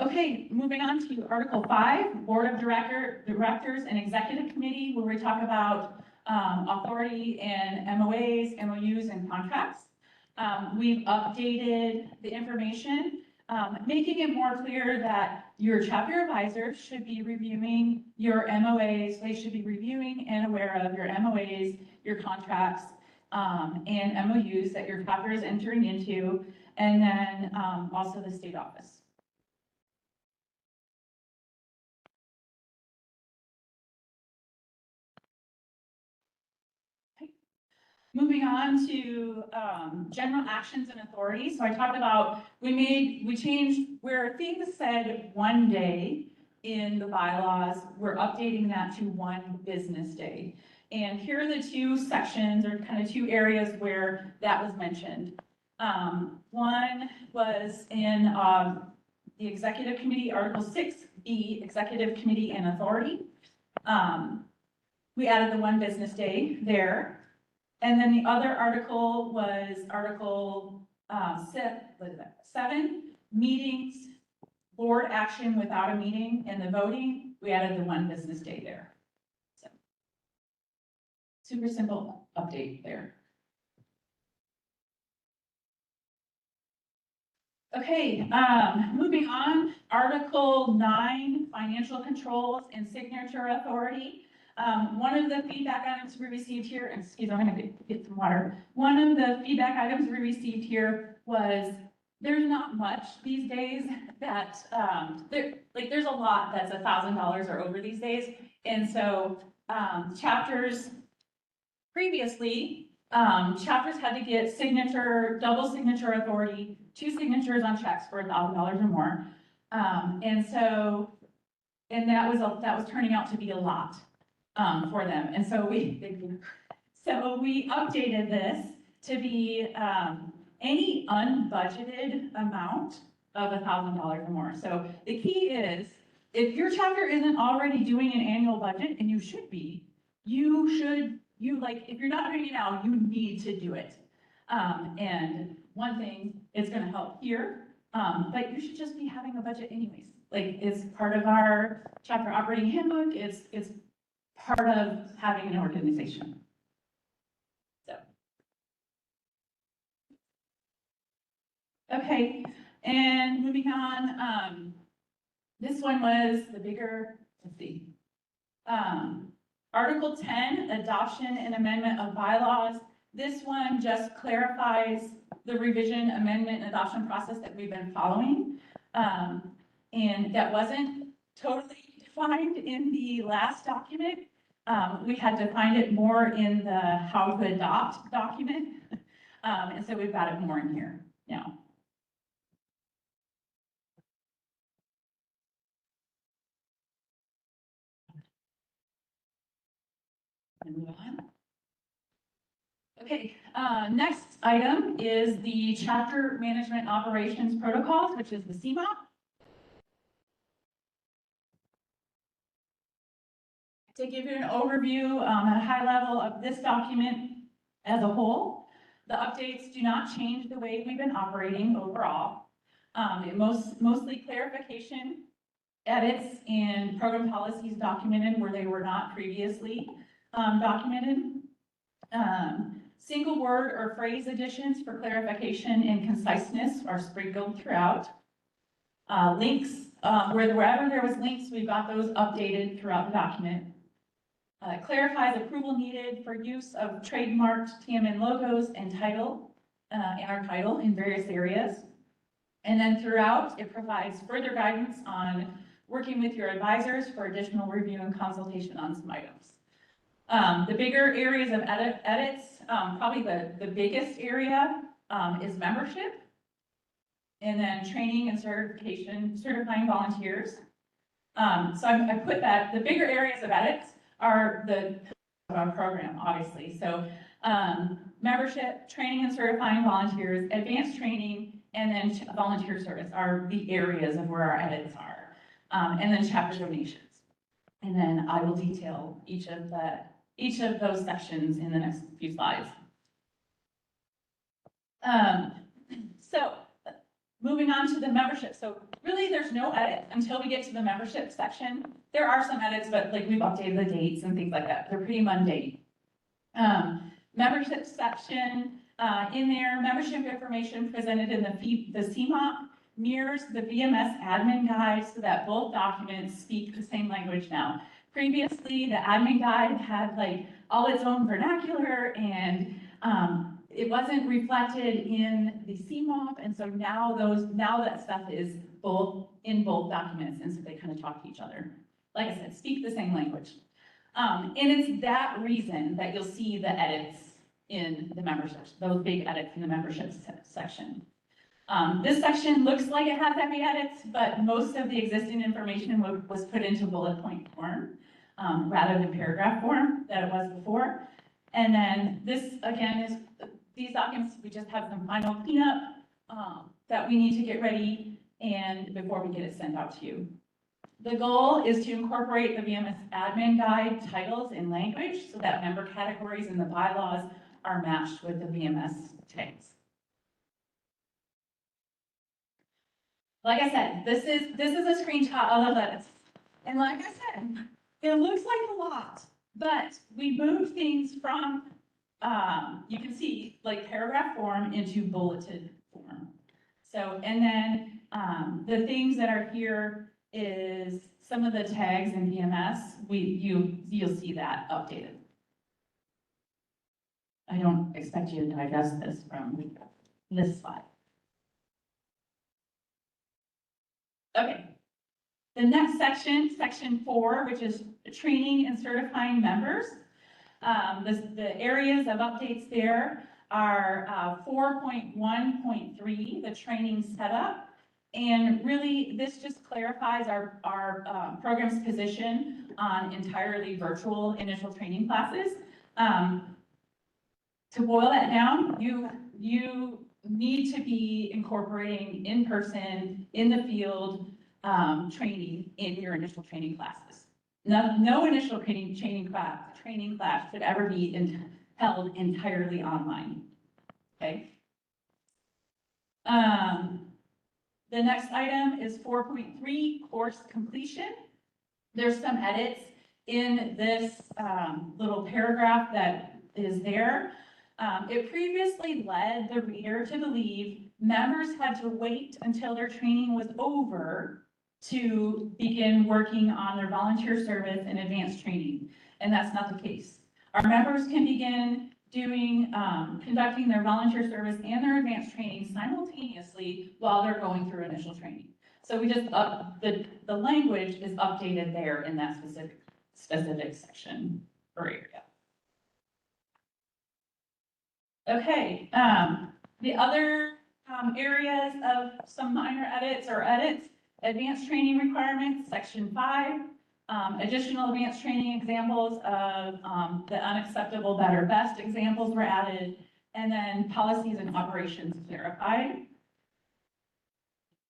Okay, moving on to Article 5, Board of Directors and Executive Committee, where we talk about authority and MOAs, MOUs, and contracts. We've updated the information, making it more clear that your chapter advisors should be reviewing your MOAs. They should be reviewing and aware of your MOAs, your contracts, and MOUs that your chapter is entering into, and then also the state office. Moving on to general actions and authorities. So I talked about, we changed where things said 1 day in the bylaws, we're updating that to 1 business day. And here are the 2 sections, or kind of 2 areas where that was mentioned. One was in the Executive Committee, Article 6B, Executive Committee and Authority. We added the 1 business day there. And then the other article was Article 7, meetings, board action without a meeting, and the voting, we added the 1 business day there. So, super simple update there. Okay, moving on, Article 9, financial controls and signature authority. One of the feedback items we received here, excuse me, I'm going to get some water. One of the feedback items we received here was there's not much these days that, there's a lot that's $1,000 or over these days. And so chapters previously chapters had to get signature, double signature authority, 2 signatures on checks for $1,000 or more. And so, and that was turning out to be a lot, for them. And so we updated this to be, any unbudgeted amount of $1,000 or more. So the key is, if your chapter isn't already doing an annual budget, and you should be, if you're not doing it now, you need to do it. And one thing, it's gonna help here, but you should just be having a budget anyways. Like, it's part of our chapter operating handbook, it's part of having an organization. So. Okay, and moving on, this one was the bigger, let's see. Article 10, adoption and amendment of bylaws. This one just clarifies the revision, amendment, and adoption process that we've been following. And that wasn't totally defined in the last document. We had defined it more in the how to adopt document. And so we've got it more in here now. And move on. Okay, next item is the chapter management operations protocols, which is the CMOP. To give you an overview at a high level of this document as a whole, the updates do not change the way we've been operating overall. Mostly clarification, edits, and program policies documented where they were not previously documented. Single word or phrase additions for clarification and conciseness are sprinkled throughout. Links, wherever there was links, we've got those updated throughout the document. Clarifies approval needed for use of trademarked TMN logos and title, and our title in various areas. And then throughout, it provides further guidance on working with your advisors for additional review and consultation on some items. The bigger areas of edits, probably the biggest area is membership, and then training and certifying volunteers. So I put that, the bigger areas of edits are our program, obviously. So membership, training and certifying volunteers, advanced training, and then volunteer service are the areas of where our edits are. And then chapter donations. And then I will detail each of those sections in the next few slides. So moving on to the membership. So really there's no edit until we get to the membership section. There are some edits, but like we've updated the dates and things like that. They're pretty mundane. Membership section in there, membership information presented in the CMOP mirrors the VMS admin guide so that both documents speak the same language now. Previously, the admin guide had like all its own vernacular and it wasn't reflected in the CMOP, and so now that stuff is in both documents, and so they kind of talk to each other. Like I said, speak the same language. And it's that reason that you'll see the edits in the memberships, those big edits in the membership section. This section looks like it has heavy edits, but most of the existing information was put into bullet point form rather than paragraph form that it was before. And then this, again, is these documents, we just have some final cleanup that we need to get ready and before we get it sent out to you. The goal is to incorporate the VMS admin guide titles in language so that member categories in the bylaws are matched with the VMS tags. Like I said, this is a screenshot of the list. And like I said, it looks like a lot, but we moved things from, you can see, like paragraph form into bulleted form. So, and then the things that are here is some of the tags in VMS, you'll see that updated. I don't expect you to digest this from this slide. Okay, the next section, section 4, which is training and certifying members. The areas of updates there are 4.1.3, the training setup. And really, this just clarifies our program's position on entirely virtual initial training classes. To boil that down, you need to be incorporating in-person, in the field, training in your initial training classes. No initial training class should ever be held entirely online, okay? The next item is 4.3, course completion. There's some edits in this little paragraph that is there. It previously led the reader to believe members had to wait until their training was over to begin working on their volunteer service and advanced training, and that's not the case. Our members can begin conducting their volunteer service and their advanced training simultaneously while they're going through initial training. So we just, the language is updated there in that specific section or area. Okay, the other areas of some minor edits or edits, advanced training requirements, section 5, additional advanced training examples of the unacceptable, better, best examples were added, and then policies and operations clarified.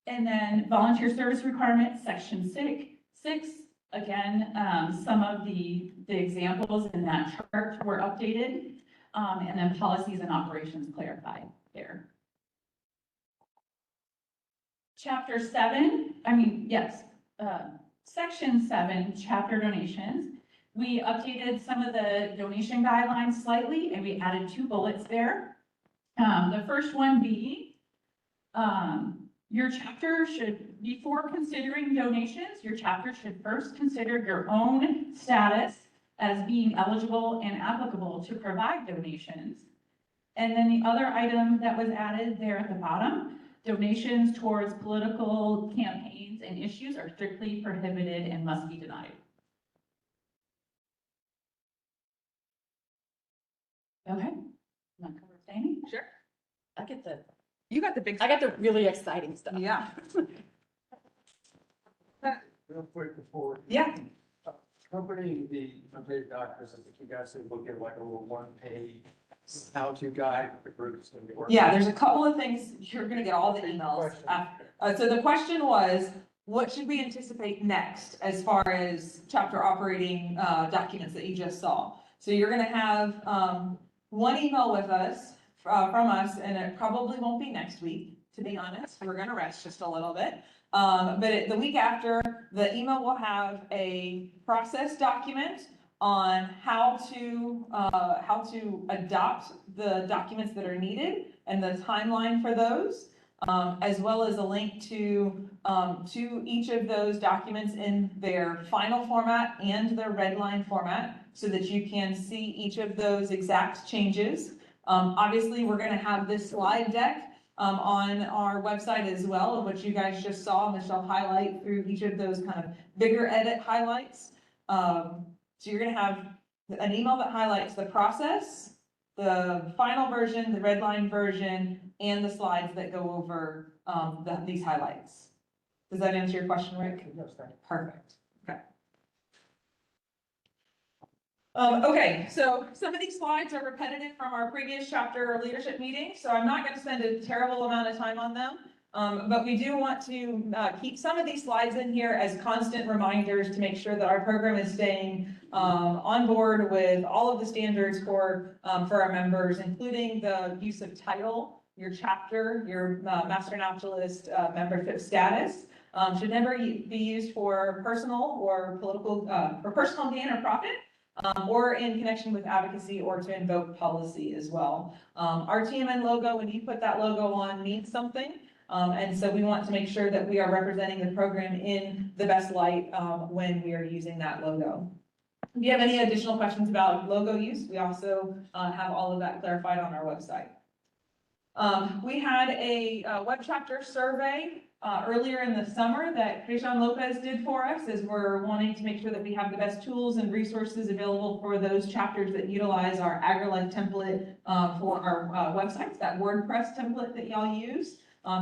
And then volunteer service requirements, section 6, again, some of the examples in that chart were updated, and then policies and operations clarified there. Chapter 7, section 7, chapter donations. We updated some of the donation guidelines slightly, and we added 2 bullets there. The first one being, your chapter should, before considering donations, your chapter should first consider your own status as being eligible and applicable to provide donations. And then the other item that was added there at the bottom, donations towards political campaigns and issues are strictly prohibited and must be denied. Okay, want to cover Amy? Sure. You got the really exciting stuff. Yeah. Real quick before. Yeah. Accompanying the updated documents, I think you guys said we'll get like a little one-page how-to guide for the groups going to be working. Yeah, there's a couple of things, you're gonna get all the emails after. So the question was, what should we anticipate next as far as chapter operating documents that you just saw? So you're gonna have one email with us, from us, and it probably won't be next week, to be honest. We're gonna rest just a little bit. But the week after, the email will have a process document on how to adopt the documents that are needed and the timeline for those, as well as a link to each of those documents in their final format and their red line format, so that you can see each of those exact changes. Obviously, we're going to have this slide deck on our website as well, of what you guys just saw. Michelle highlight through each of those kind of bigger edit highlights. So you're going to have an email that highlights the process, the final version, the red line version, and the slides that go over these highlights. Does that answer your question, Rick? Yes, thank you. Perfect. Okay. Okay, so some of these slides are repetitive from our previous chapter leadership meeting, so I'm not going to spend a terrible amount of time on them. But we do want to keep some of these slides in here as constant reminders to make sure that our program is staying on board with all of the standards for our members, including the use of title, your chapter, your Master Naturalist membership status. Should never be used for personal or political, for personal gain or profit. Or in connection with advocacy or to invoke policy as well. Our TMN logo, when you put that logo on, means something. And so we want to make sure that we are representing the program in the best light when we are using that logo. If you have any additional questions about logo use, we also have all of that clarified on our website. We had a web chapter survey earlier in the summer that Christian Lopez did for us, as we're wanting to make sure that we have the best tools and resources available for those chapters that utilize our AgriLife template for our websites, that WordPress template that y'all use.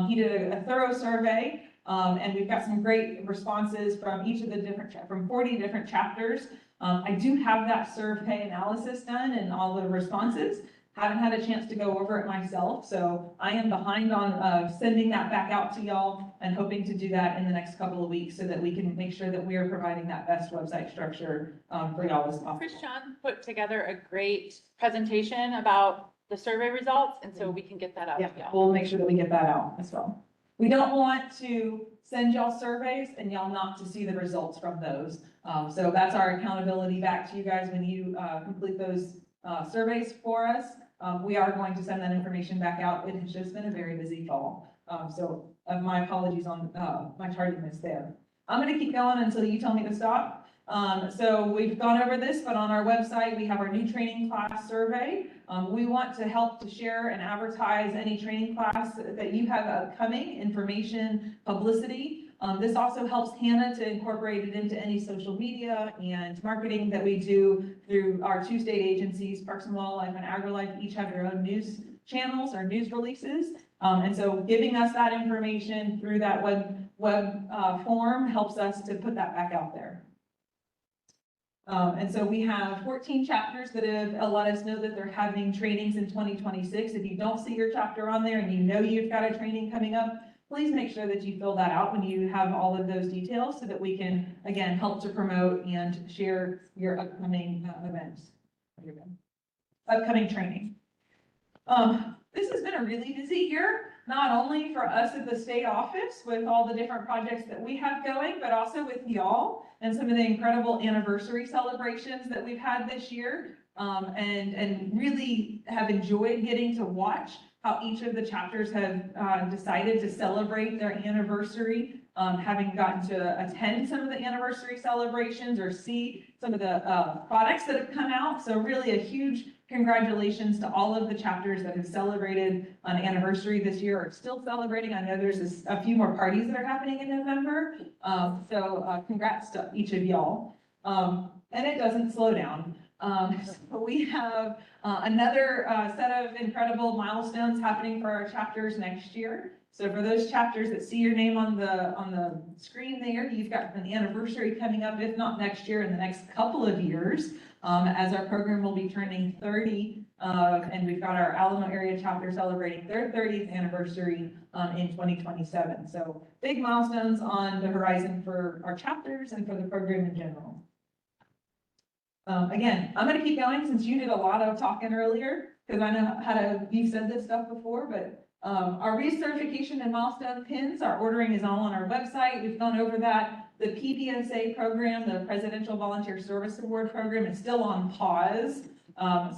He did a thorough survey, and we've got some great responses from each of the from 40 different chapters. I do have that survey analysis done and all the responses. Haven't had a chance to go over it myself, so I am behind on sending that back out to y'all and hoping to do that in the next couple of weeks so that we can make sure that we are providing that best website structure for y'all as possible. Christian put together a great presentation about the survey results, and so we can get that out to Yeah, y'all. we'll make sure that we get that out as well. We don't want to send y'all surveys and y'all not to see the results from those. So that's our accountability back to you guys when you complete those surveys for us. We are going to send that information back out. It has just been a very busy fall. So my apologies on my tardiness there. I'm going to keep going until you tell me to stop. So we've gone over this, but on our website, we have our new training class survey. We want to help to share and advertise any training class that you have upcoming, information, publicity. This also helps Hannah to incorporate it into any social media and marketing that we do through our two state agencies, Parks and Wildlife and AgriLife, each have their own news channels or news releases. And so giving us that information through that web form helps us to put that back out there. And so we have 14 chapters that have let us know that they're having trainings in 2026. If you don't see your chapter on there and you know you've got a training coming up, please make sure that you fill that out when you have all of those details so that we can, again, help to promote and share your upcoming events, upcoming training. This has been a really busy year, not only for us at the state office with all the different projects that we have going, but also with y'all and some of the incredible anniversary celebrations that we've had this year. And really have enjoyed getting to watch how each of the chapters have decided to celebrate their anniversary, having gotten to attend some of the anniversary celebrations or see some of the products that have come out. So really a huge congratulations to all of the chapters that have celebrated an anniversary this year or still celebrating. I know there's a few more parties that are happening in November. So congrats to each of y'all. And it doesn't slow down. So we have another set of incredible milestones happening for our chapters next year. So for those chapters that see your name on the screen there, you've got an anniversary coming up, if not next year, in the next couple of years, as our program will be turning 30. And we've got our Alamo area chapter celebrating their 30th anniversary in 2027. So big milestones on the horizon for our chapters and for the program in general. Again, I'm going to keep going since you did a lot of talking earlier, because I know you've said this stuff before, but our recertification and milestone pins, our ordering is all on our website. We've gone over that. The PVSA program, the Presidential Volunteer Service Award program, is still on pause.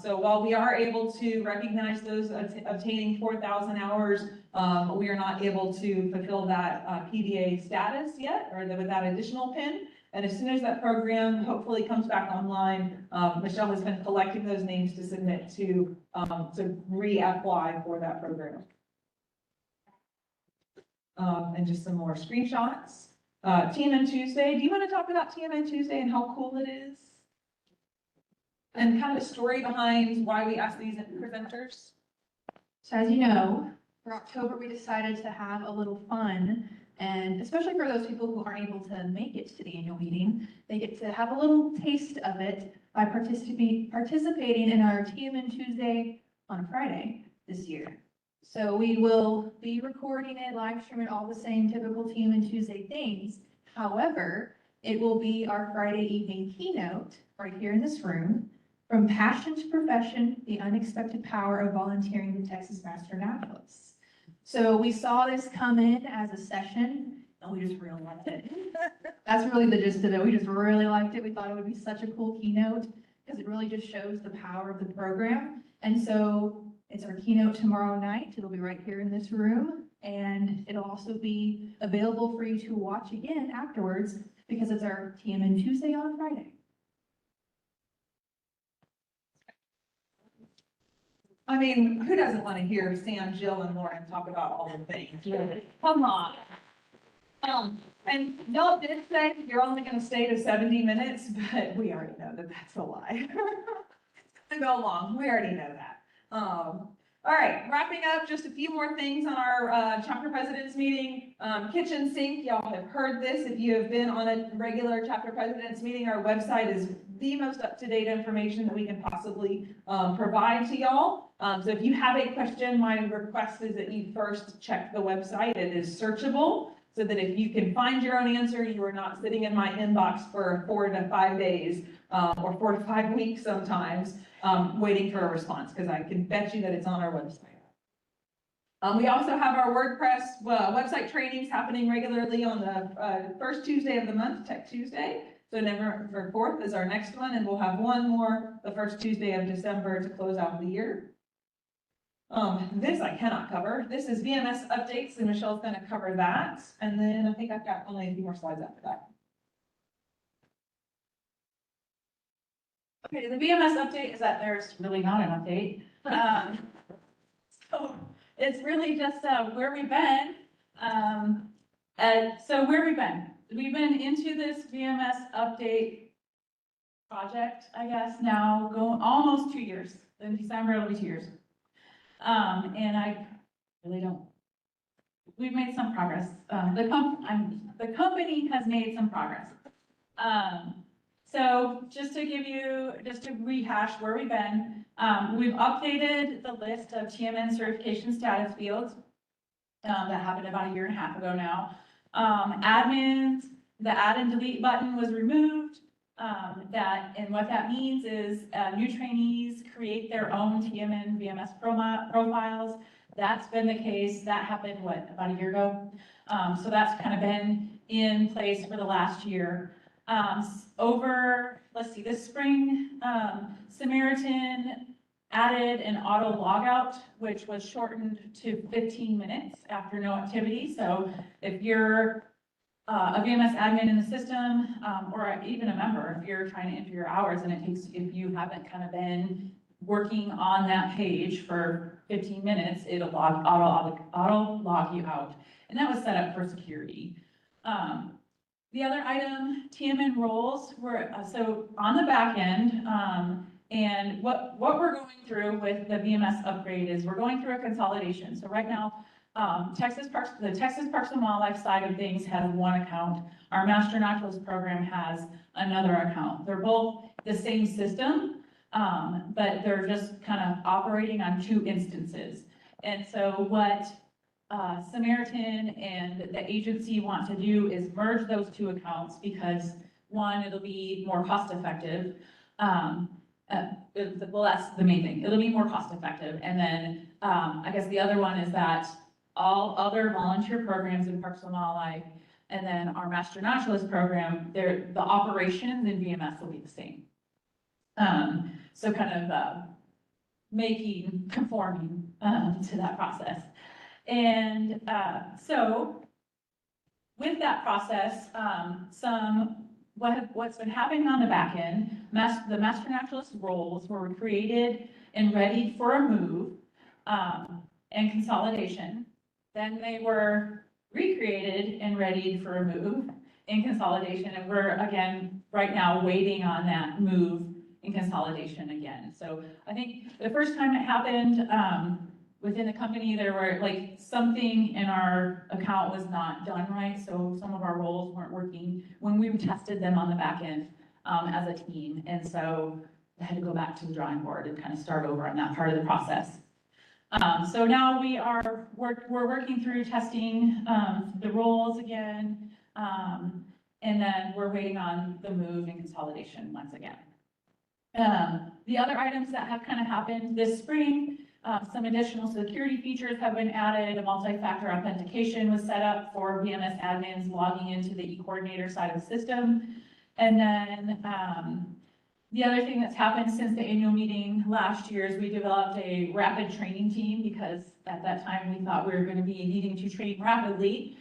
So while we are able to recognize those obtaining 4,000 hours, we are not able to fulfill that PVA status yet, or with that additional pin. And as soon as that program hopefully comes back online, Michelle has been collecting those names to submit to reapply for that program. And just some more screenshots. TMN Tuesday, do you want to talk about TMN Tuesday and how cool it is? And kind of the story behind why we asked these presenters? So as you know, for October, we decided to have a little fun. And especially for those people who aren't able to make it to the annual meeting, they get to have a little taste of it by participating in our TMN Tuesday on a Friday this year. So we will be recording it, live streaming, all the same typical TMN Tuesday things. However, it will be our Friday evening keynote right here in this room, From Passion to Profession, the Unexpected Power of Volunteering with Texas Master Naturalists. So we saw this come in as a session and we just really liked it. That's really the gist of it. We just really liked it. We thought it would be such a cool keynote because it really just shows the power of the program. And so it's our keynote tomorrow night. It'll be right here in this room, and it'll also be available for you to watch again afterwards because it's our TMN Tuesday on Friday. I mean, who doesn't want to hear Sam, Jill, and Lauren talk about all the things? Come on. And y'all did say you're only gonna stay to 70 minutes, but we already know that that's a lie. To go along, we already know that. All right, wrapping up, just a few more things on our chapter presidents meeting. Kitchen sink, y'all have heard this. If you have been on a regular chapter presidents meeting, our website is the most up-to-date information that we can possibly provide to y'all. So if you have a question, my request is that you first check the website. It is searchable, so that if you can find your own answer, you are not sitting in my inbox for 4 to 5 days or 4 to 5 weeks sometimes, waiting for a response, because I can bet you that it's on our website. We also have our WordPress website trainings happening regularly on the first Tuesday of the month, Tech Tuesday. So November 4th is our next one, and we'll have one more the first Tuesday of December to close out the year. This I cannot cover. This is VMS updates, and Michelle's going to cover that. And then I think I've got only a few more slides after that. Okay, the VMS update is that there's really not an update. So it's really just where we've been. And so where we've been. We've been into this VMS update project, I guess, now going almost 2 years. In December, it'll be 2 years. And I really don't. We've made some progress. The company has made some progress. So just to rehash where we've been, we've updated the list of TMN certification status fields that happened about 1.5 years ago now. Admins, the add and delete button was removed. And what that means is new trainees create their own TMN VMS profiles. That's been the case. That happened, about 1 year ago? So that's kind of been in place for the last year. This spring, Samaritan added an auto logout, which was shortened to 15 minutes after no activity. So if you're a VMS admin in the system, or even a member, if you're trying to enter your hours and if you haven't kind of been working on that page for 15 minutes, it'll auto log you out. And that was set up for security. The other item, TMN roles, were so on the back end, and what we're going through with the VMS upgrade is we're going through a consolidation. So right now, the Texas Parks and Wildlife side of things has one account. Our Master Naturalist program has another account. They're both the same system, but they're just kind of operating on 2 instances. And so what Samaritan and the agency want to do is merge those 2 accounts because, one, it'll be more cost effective. Well, that's the main thing. It'll be more cost effective. And then I guess the other one is that all other volunteer programs in Parks and Wildlife, and then our Master Naturalist program, the operations in VMS will be the same. So kind of conforming to that process. And so with that process, what's been happening on the back end, the Master Naturalist roles were created and ready for a move and consolidation. Then they were recreated and ready for a move and consolidation. And we're, again, right now waiting on that move and consolidation again. So I think the first time it happened, within the company, there were something in our account was not done right. So some of our roles weren't working when we tested them on the back end as a team. And so I had to go back to the drawing board and kind of start over on that part of the process. So now we're working through testing the roles again. And then we're waiting on the move and consolidation once again. The other items that have kind of happened this spring, some additional security features have been added. A multi-factor authentication was set up for VMS admins logging into the e-coordinator side of the system. And then the other thing that's happened since the annual meeting last year is we developed a rapid training team because at that time we thought we were going to be needing to train rapidly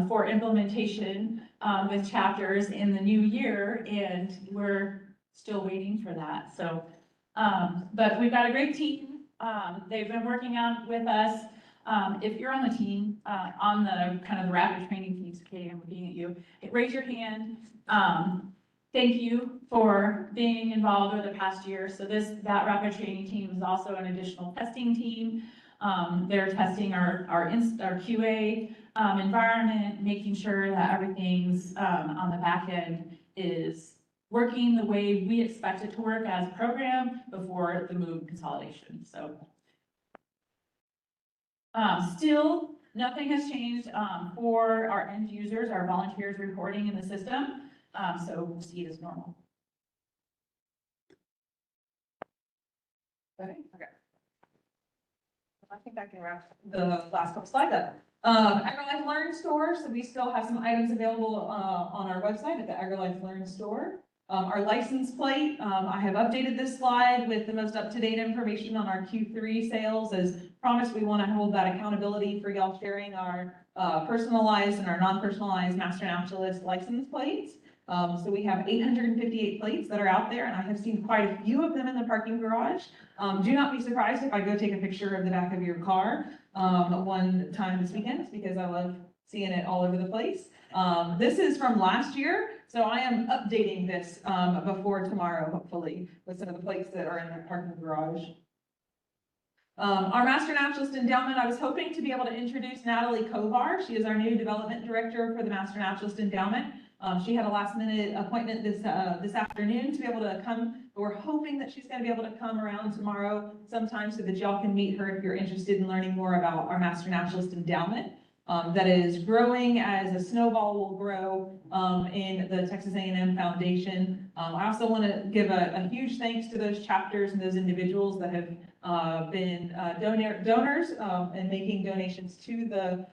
for implementation with chapters in the new year, and we're still waiting for that. So, but we've got a great team. They've been working on with us. If you're on the team, on the kind of the rapid training teams, Katie, I'm looking at you, raise your hand. Thank you for being involved over the past year. So that rapid training team is also an additional testing team. They're testing our QA environment, making sure that everything's on the back end is working the way we expect it to work as a program before the move consolidation. So still, nothing has changed for our end users, our volunteers reporting in the system. So we'll see it as normal. Okay. I think I can wrap the last couple slides up. AgriLife Learn Store, so we still have some items available on our website at the AgriLife Learn Store. Our license plate, I have updated this slide with the most up-to-date information on our Q3 sales. As promised, we want to hold that accountability for y'all sharing our personalized and our non-personalized master naturalist license plates. So we have 858 plates that are out there, and I have seen quite a few of them in the parking garage. Do not be surprised if I go take a picture of the back of your car one time this weekend, because I love seeing it all over the place. This is from last year, so I am updating this before tomorrow, hopefully, with some of the plates that are in the parking garage. Our Master Naturalist Endowment, I was hoping to be able to introduce Natalie Kovar. She is our new development director for the Master Naturalist Endowment. She had a last minute appointment this afternoon to be able to come. We're hoping that she's going to be able to come around tomorrow sometime so that y'all can meet her if you're interested in learning more about our Master Naturalist Endowment. That is growing as a snowball will grow in the Texas A&M Foundation. I also want to give a huge thanks to those chapters and those individuals that have been donors and making donations to the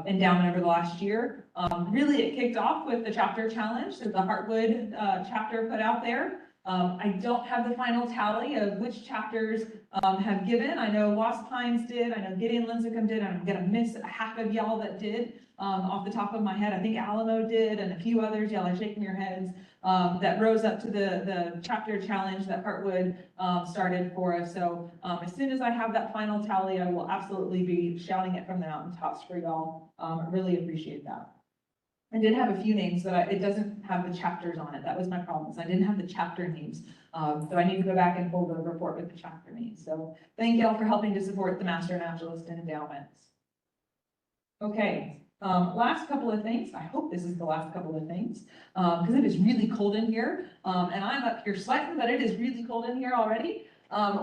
endowment over the last year. Really, it kicked off with the chapter challenge that the Heartwood chapter put out there. I don't have the final tally of which chapters have given. I know Lost Pines did. I know Gideon Lincecum did. I'm going to miss half of y'all that did off the top of my head. I think Alamo did, and a few others. Y'all are shaking your heads. That rose up to the chapter challenge that Heartwood started for us. So as soon as I have that final tally, I will absolutely be shouting it from the mountaintops for y'all. I really appreciate that. I did have a few names, but it doesn't have the chapters on it. That was my problem. So I didn't have the chapter names. So I need to go back and pull the report with the chapter names. So thank y'all for helping to support the Master Naturalist Endowments. Okay. Last couple of things. I hope this is the last couple of things because it is really cold in here. And I'm up here sweating, but it is really cold in here already.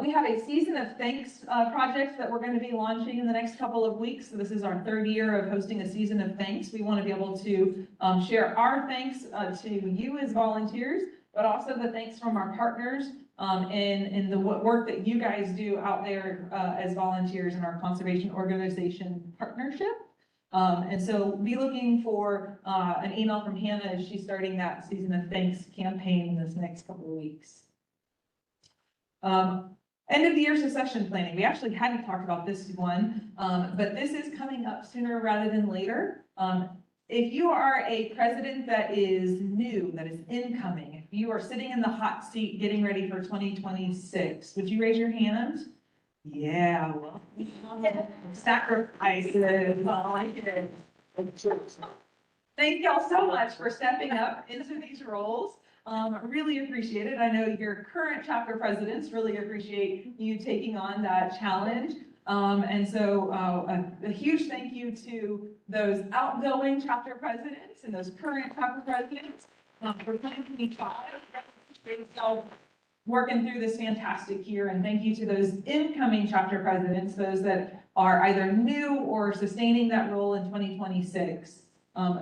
We have a season of thanks project that we're going to be launching in the next couple of weeks. So this is our third year of hosting a season of thanks. We want to be able to share our thanks to you as volunteers, but also the thanks from our partners and the work that you guys do out there as volunteers in our conservation organization partnership. And so be looking for an email from Hannah as she's starting that season of thanks campaign this next couple of weeks. End of the year succession planning. We actually hadn't talked about this one, but this is coming up sooner rather than later. If you are a president that is new, that is incoming, if you are sitting in the hot seat getting ready for 2026, would you raise your hand? Yeah, well, sacrifices. Well, I did. Thank y'all so much for stepping up into these roles. Really appreciate it. I know your current chapter presidents really appreciate you taking on that challenge. And so a huge thank you to those outgoing chapter presidents and those current chapter presidents for 2025. Working through this fantastic year, and thank you to those incoming chapter presidents, those that are either new or sustaining that role in 2026.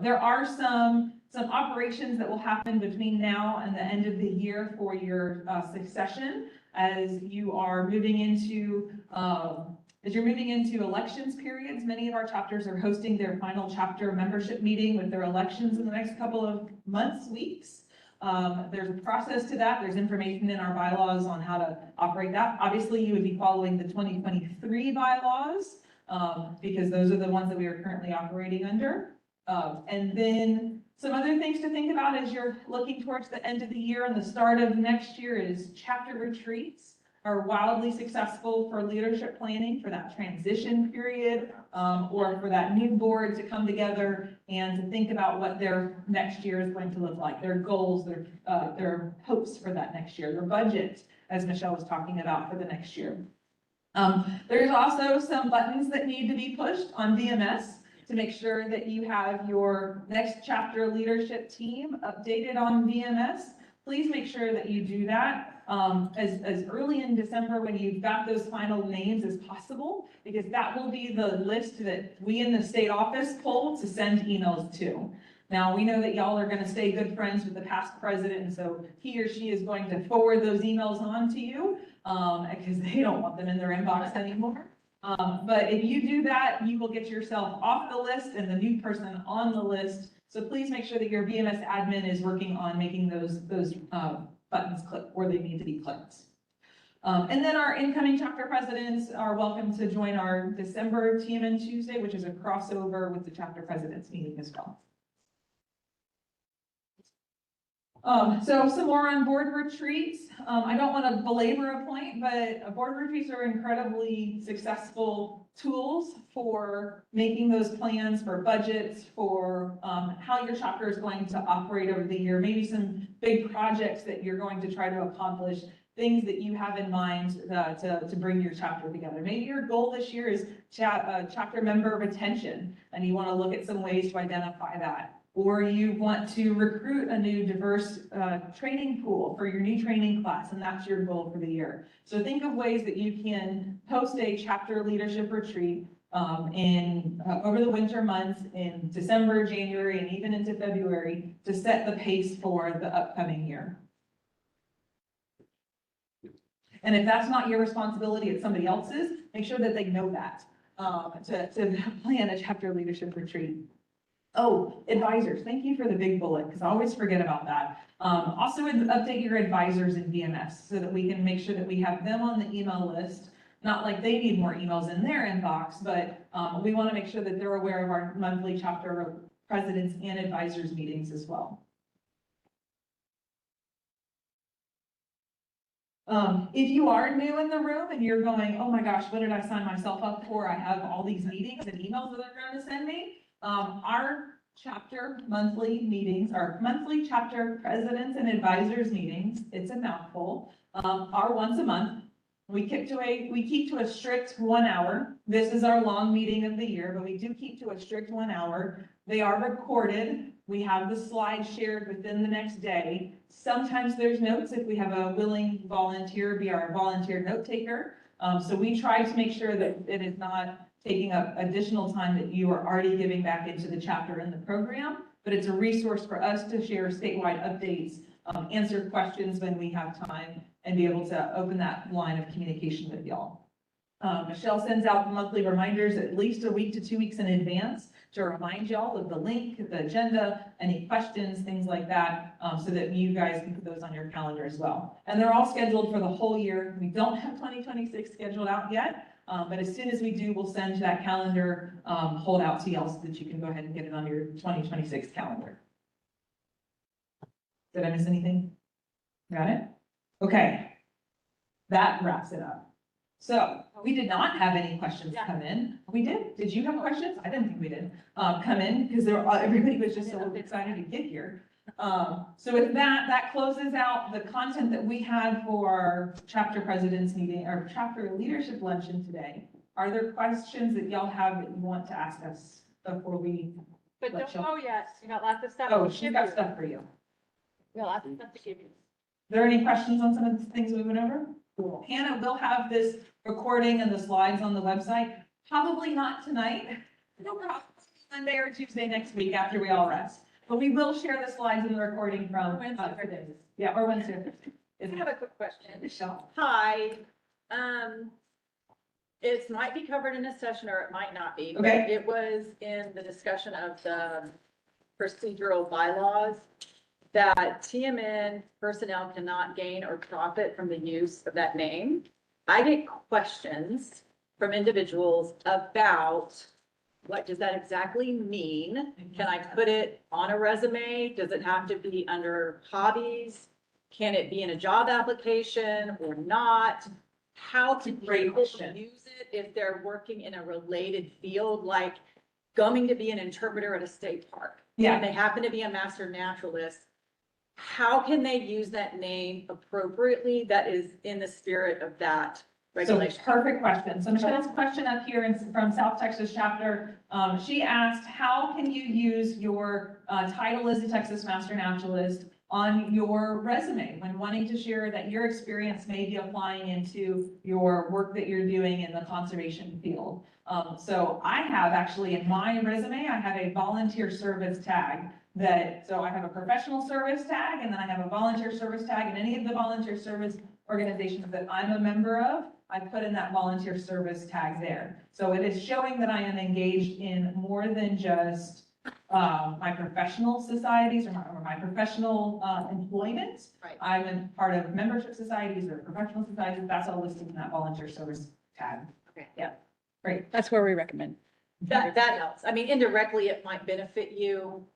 There are some operations that will happen between now and the end of the year for your succession as you are moving into elections periods. Many of our chapters are hosting their final chapter membership meeting with their elections in the next couple of months, weeks. There's a process to that. There's information in our bylaws on how to operate that. Obviously, you would be following the 2023 bylaws because those are the ones that we are currently operating under. And then some other things to think about as you're looking towards the end of the year and the start of next year is chapter retreats are wildly successful for leadership planning for that transition period, or for that new board to come together and to think about what their next year is going to look like, their goals, their hopes for that next year, their budget, as Michelle was talking about, for the next year. There's also some buttons that need to be pushed on VMS to make sure that you have your next chapter leadership team updated on VMS. Please make sure that you do that as early in December when you've got those final names as possible, because that will be the list that we in the state office pull to send emails to. Now, we know that y'all are going to stay good friends with the past president, and so he or she is going to forward those emails on to you because they don't want them in their inbox anymore. But if you do that, you will get yourself off the list and the new person on the list. So please make sure that your VMS admin is working on making those buttons click where they need to be clicked. And then our incoming chapter presidents are welcome to join our December TMN Tuesday, which is a crossover with the chapter presidents meeting as well. So some more on board retreats. I don't want to belabor a point, but board retreats are incredibly successful tools for making those plans for budgets, for how your chapter is going to operate over the year, maybe some big projects that you're going to try to accomplish, things that you have in mind to bring your chapter together. Maybe your goal this year is chapter member retention, and you want to look at some ways to identify that. Or you want to recruit a new diverse training pool for your new training class, and that's your goal for the year. So think of ways that you can host a chapter leadership retreat over the winter months in December, January, and even into February to set the pace for the upcoming year. And if that's not your responsibility, it's somebody else's, make sure that they know that to plan a chapter leadership retreat. Oh, advisors, thank you for the big bullet, because I always forget about that. Also update your advisors in VMS so that we can make sure that we have them on the email list. Not like they need more emails in their inbox, but we want to make sure that they're aware of our monthly chapter presidents and advisors meetings as well. If you are new in the room and you're going, oh my gosh, what did I sign myself up for? I have all these meetings and emails that they're going to send me. Our chapter monthly meetings, our monthly chapter presidents and advisors meetings, it's a mouthful, are once a month. We keep to a strict 1 hour. This is our long meeting of the year, but we do keep to a strict 1 hour. They are recorded. We have the slides shared within the next day. Sometimes there's notes if we have a willing volunteer be our volunteer note taker. So we try to make sure that it is not taking up additional time that you are already giving back into the chapter in the program, but it's a resource for us to share statewide updates, answer questions when we have time, and be able to open that line of communication with y'all. Michelle sends out monthly reminders at least a week to 2 weeks in advance to remind y'all of the link, the agenda, any questions, things like that, so that you guys can put those on your calendar as well. And they're all scheduled for the whole year. We don't have 2026 scheduled out yet. But as soon as we do, we'll send that calendar holdout to y'all so that you can go ahead and get it on your 2026 calendar. Did I miss anything? Got it? Okay. That wraps it up. So we did not have any questions come in. We did. Did you have questions? I didn't think we did come in because everybody was just so excited to get here. So with that closes out the content that we had for our chapter presidents meeting, or chapter leadership luncheon today. Are there questions that y'all have that you want to ask us before we? But don't go yet, you got lots of stuff. Oh, to she's give got you. stuff for you. We got lots of stuff to give you. Are there any questions on some of the things we went over? Cool. Hannah will have this recording and the slides on the website. Probably not tonight. No problem. Monday or Tuesday next week after we all rest. But we will share the slides and the recording from today. Yeah, or Wednesday. I have a quick question. Michelle. Hi, it might be covered in this session or it might not be. but Okay. It was in the discussion of the procedural bylaws that TMN personnel cannot gain or profit from the use of that name. I get questions from individuals about what does that exactly mean? Can I put it on a resume? Does it have to be under hobbies? Can it be in a job application or not? how can Great people question. use it if they're working in a related field, like going to be an interpreter at a state park? Yeah. And they happen to be a master naturalist. How can they use that name appropriately that is in the spirit of that So regulation? perfect question. So Michelle's question up here from South Texas chapter, she asked, how can you use your title as a Texas Master Naturalist on your resume when wanting to share that your experience may be applying into your work that you're doing in the conservation field? So I have actually in my resume, I have a volunteer service tag so I have a professional service tag and then I have a volunteer service tag, and any of the volunteer service organizations that I'm a member of, I put in that volunteer service tag there. So it is showing that I am engaged in more than just my professional societies or my professional employment. Right. I'm a part of membership societies or professional societies. That's all listed in that volunteer service tag. Okay. Yeah, great. That's where we recommend. That helps. I mean, indirectly, it might benefit you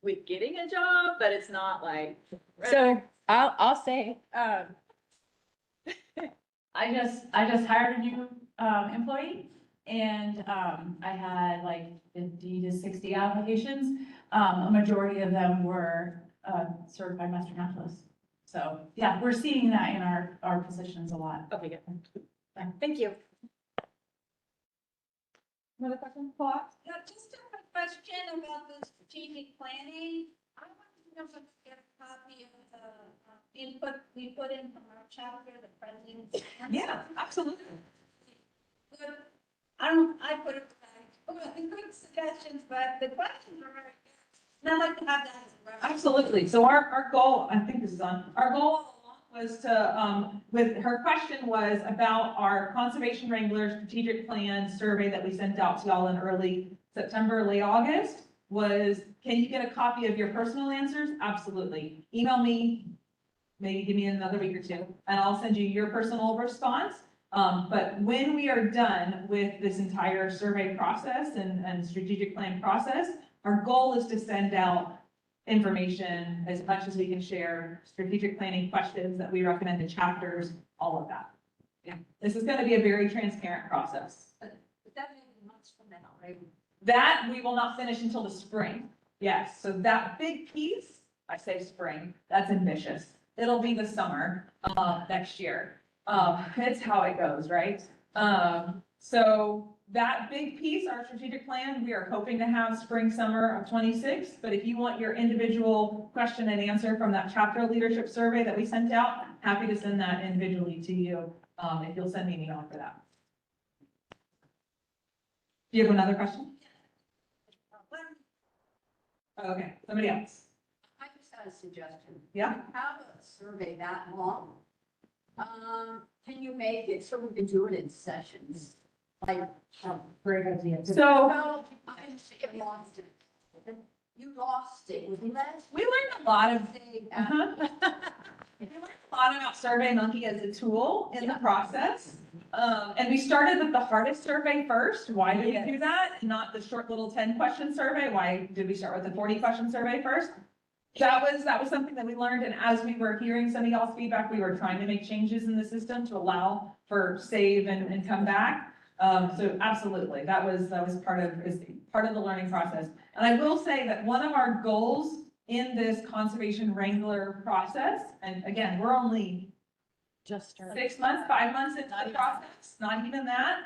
with getting a job, but it's not like. So I'll say, I just hired a new, employee and, I had like 50 to 60 applications. A majority of them were, certified master naturalists. So, yeah, we're seeing that in our positions a lot. Okay, good. Thank you. Another question? Yeah, just a quick question about the strategic planning. I want to know if I get a copy of the input we put in from our chapter, the president's. Yeah, absolutely. Good. I put it back. Good suggestions, but the questions are very good. And I'd like to have that as a reference. Absolutely. So our goal, I think this is on, our goal all along was to, with her question was about our Conservation Wrangler strategic plan survey that we sent out to y'all in early September, late August, was, can you get a copy of your personal answers? Absolutely. Email me, maybe give me another week or two, and I'll send you your personal response. But when we are done with this entire survey process and strategic plan process, our goal is to send out information as much as we can share, strategic planning questions that we recommend in chapters, all of that. Yeah, this is going to be a very transparent process. But that may be months from now, right? That we will not finish until the spring. Yes, so that big piece, I say spring, that's ambitious. It'll be the summer, next year. It's how it goes, right? So that big piece, our strategic plan, we are hoping to have spring, summer of 26. But if you want your individual question and answer from that chapter leadership survey that we sent out, happy to send that individually to you, if you'll send me an email for that. Do you have another question? Okay, somebody else. I just had a suggestion. Yeah. You have a survey that long. Can you make it so we can do it in sessions? Like, Great idea. So well, I it lost it. You lost it, was less. we learned a lot of we learned a lot about SurveyMonkey as a tool in the process. And we started with the hardest survey first. Why did we do that? Not the short little 10-question survey. Why did we start with the 40-question survey first? That was something that we learned. And as we were hearing some of y'all's feedback, we were trying to make changes in the system to allow for save and come back. So absolutely, that was part of the learning process. And I will say that one of our goals in this Conservation Wrangler process, and again, we're only Just started. 6 months, 5 months into the process, not even that.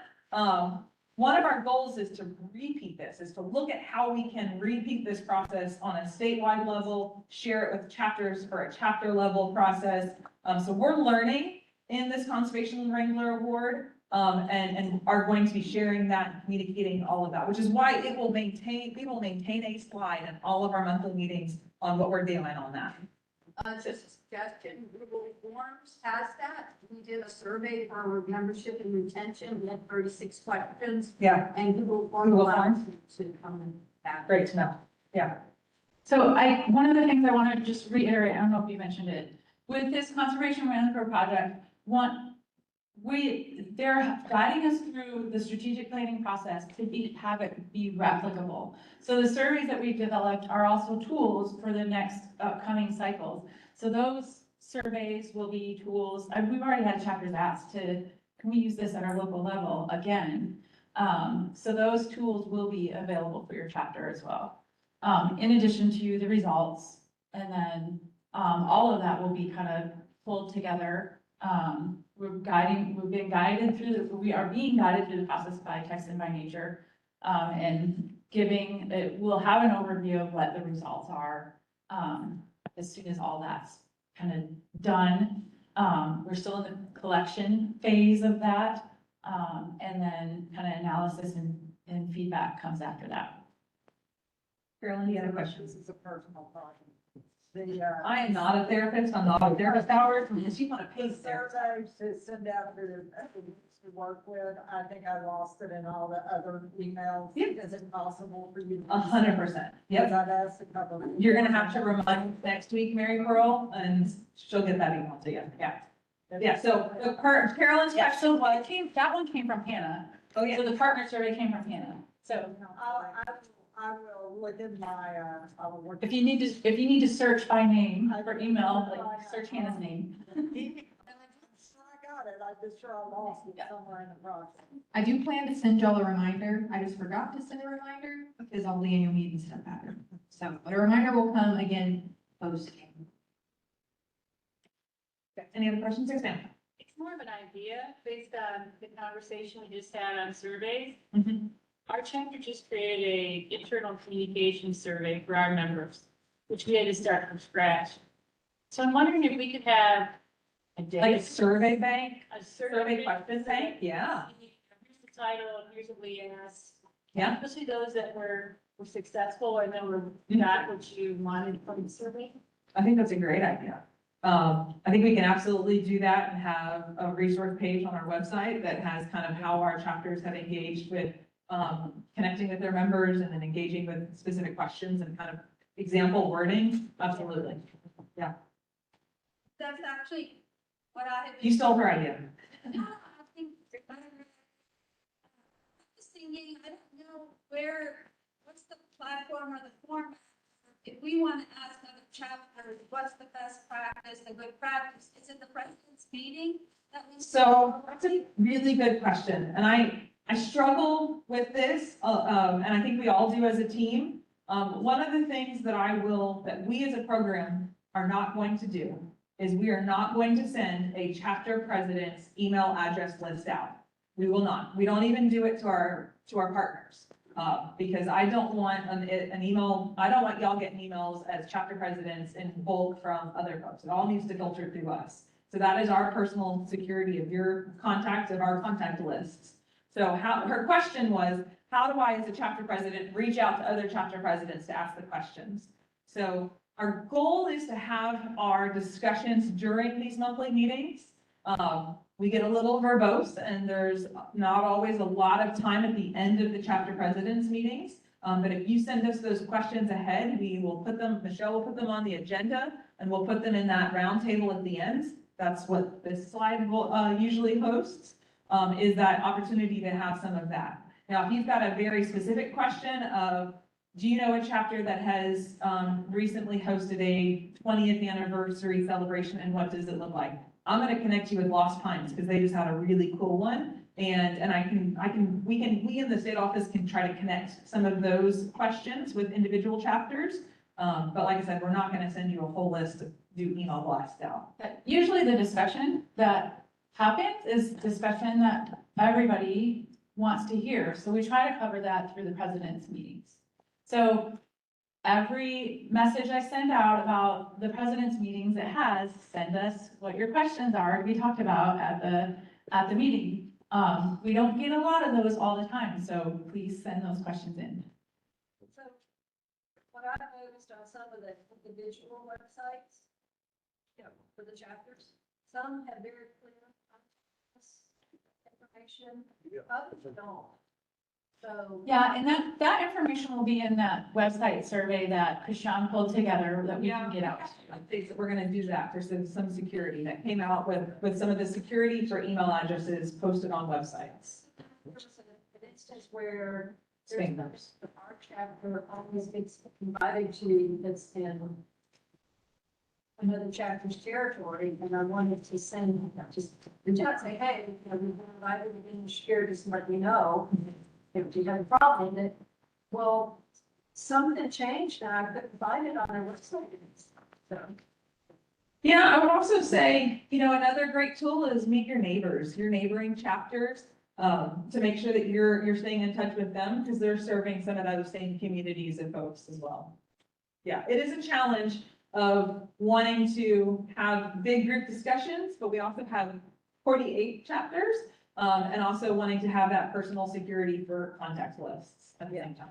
One of our goals is to repeat this, is to look at how we can repeat this process on a statewide level, share it with chapters for a chapter level process. So we're learning in this Conservation Wrangler Award, and are going to be sharing that, communicating all of that, which is why we will maintain a slide in all of our monthly meetings on what we're doing on that. Just a suggestion, Google Forms has that. We did a survey for our membership and retention, we had 36 questions, Yeah, and Google Forms Google allows Forms. you to come and back. great to know. Yeah. So one of the things I want to just reiterate, I don't know if you mentioned it, with this Conservation Wrangler project, they're guiding us through the strategic planning process to have it be replicable. So the surveys that we've developed are also tools for the next upcoming cycles. So those surveys will be tools, we've already had chapters ask to, can we use this at our local level again? So those tools will be available for your chapter as well. In addition to the results, and then, all of that will be kind of pulled together. We are being guided through the process by text and by nature. And we'll have an overview of what the results are, as soon as all that's kind of done. We're still in the collection phase of that. And then kind of analysis and feedback comes after that. Carolyn, you had a question? This is a personal problem. I am not a therapist, I'm not a therapist hours, unless you want to pay The therapist. survey to send out to work with, I think I lost it in all the other emails. Yeah. Is it possible for you? 100%, yep. Because I've asked a couple of. You're gonna have to remind next week, Mary Pearl, and she'll get that email to you, yeah. Yeah, so Carolyn's Yeah, question so was, that one came from Hannah. oh yeah, So the partner survey came from Hannah. So I will look in my, I will look. if you need to search by name for email, like search Hannah's name. I got it, I just sure I lost it somewhere in the process. I do plan to send y'all a reminder. I just forgot to send a reminder because all the annual meeting stuff happened. So, but a reminder will come again posting. any other questions, yes, ma'am? It's more of an idea based on the conversation we just had on surveys. Mhm. Our chapter just created a internal communication survey for our members, which we had to start from scratch. So I'm wondering if we could have a day. Like a survey bank, A survey question bank, yeah, Here's the title, here's what we asked. yeah. Especially those that were successful and that were Mhm. not what you wanted from the survey. I think that's a great idea. I think we can absolutely do that and have a resource page on our website that has kind of how our chapters have engaged with, connecting with their members and then engaging with specific questions and kind of example wording, absolutely. That's actually what I have. You stole her idea. No, I think, I'm just thinking, I don't know what's the platform or the format? If we want to ask other chapters, what's the best practice, the good practice? Is it the president's meeting that we? So that's a really good question, and I struggle with this, and I think we all do as a team. One of the things that we as a program are not going to do is we are not going to send a chapter president's email address list out. We will not. We don't even do it to our partners. Because I don't want an email, I don't want y'all getting emails as chapter presidents in bulk from other folks. It all needs to filter through us. So that is our personal security of your contact, of our contact lists. So her question was, how do I, as a chapter president, reach out to other chapter presidents to ask the questions? So our goal is to have our discussions during these monthly meetings. We get a little verbose and there's not always a lot of time at the end of the chapter presidents meetings. But if you send us those questions ahead, we will put them, Michelle will put them on the agenda and we'll put them in that round table at the end. That's what this slide will usually hosts, is that opportunity to have some of that. Now, if you've got a very specific question of, do you know a chapter that has recently hosted a 20th anniversary celebration and what does it look like? I'm going to connect you with Lost Pines because they just had a really cool one. And we in the state office can try to connect some of those questions with individual chapters. But like I said, we're not going to send you a whole list to do email blasts out. Usually the discussion that happens is discussion that everybody wants to hear. So we try to cover that through the president's meetings. So every message I send out about the president's meetings, it has, send us what your questions are to be talked about at the meeting. We don't get a lot of those all the time, so please send those questions in. So what I've noticed on some of the individual websites, for the chapters, some have very clear information, others don't. So. Yeah, and that information will be in that website survey that Christian pulled together that we can get out. I think that we're gonna do that for some security that came out with some of the security for email addresses posted on websites. There was an instance where Spam numbers. our chapter always gets invited to this in another chapter's territory, and I wanted to send, just, reach out, say, hey, you know, we've invited you in here, just let me know if you have a problem, that, well, something changed, and I couldn't find it on our website, so. Yeah, I would also say, another great tool is meet your neighbors, your neighboring chapters, to make sure that you're staying in touch with them because they're serving some of those same communities and folks as well. Yeah, it is a challenge of wanting to have big group discussions, but we also have 48 chapters, and also wanting to have that personal security for contact lists at the same time.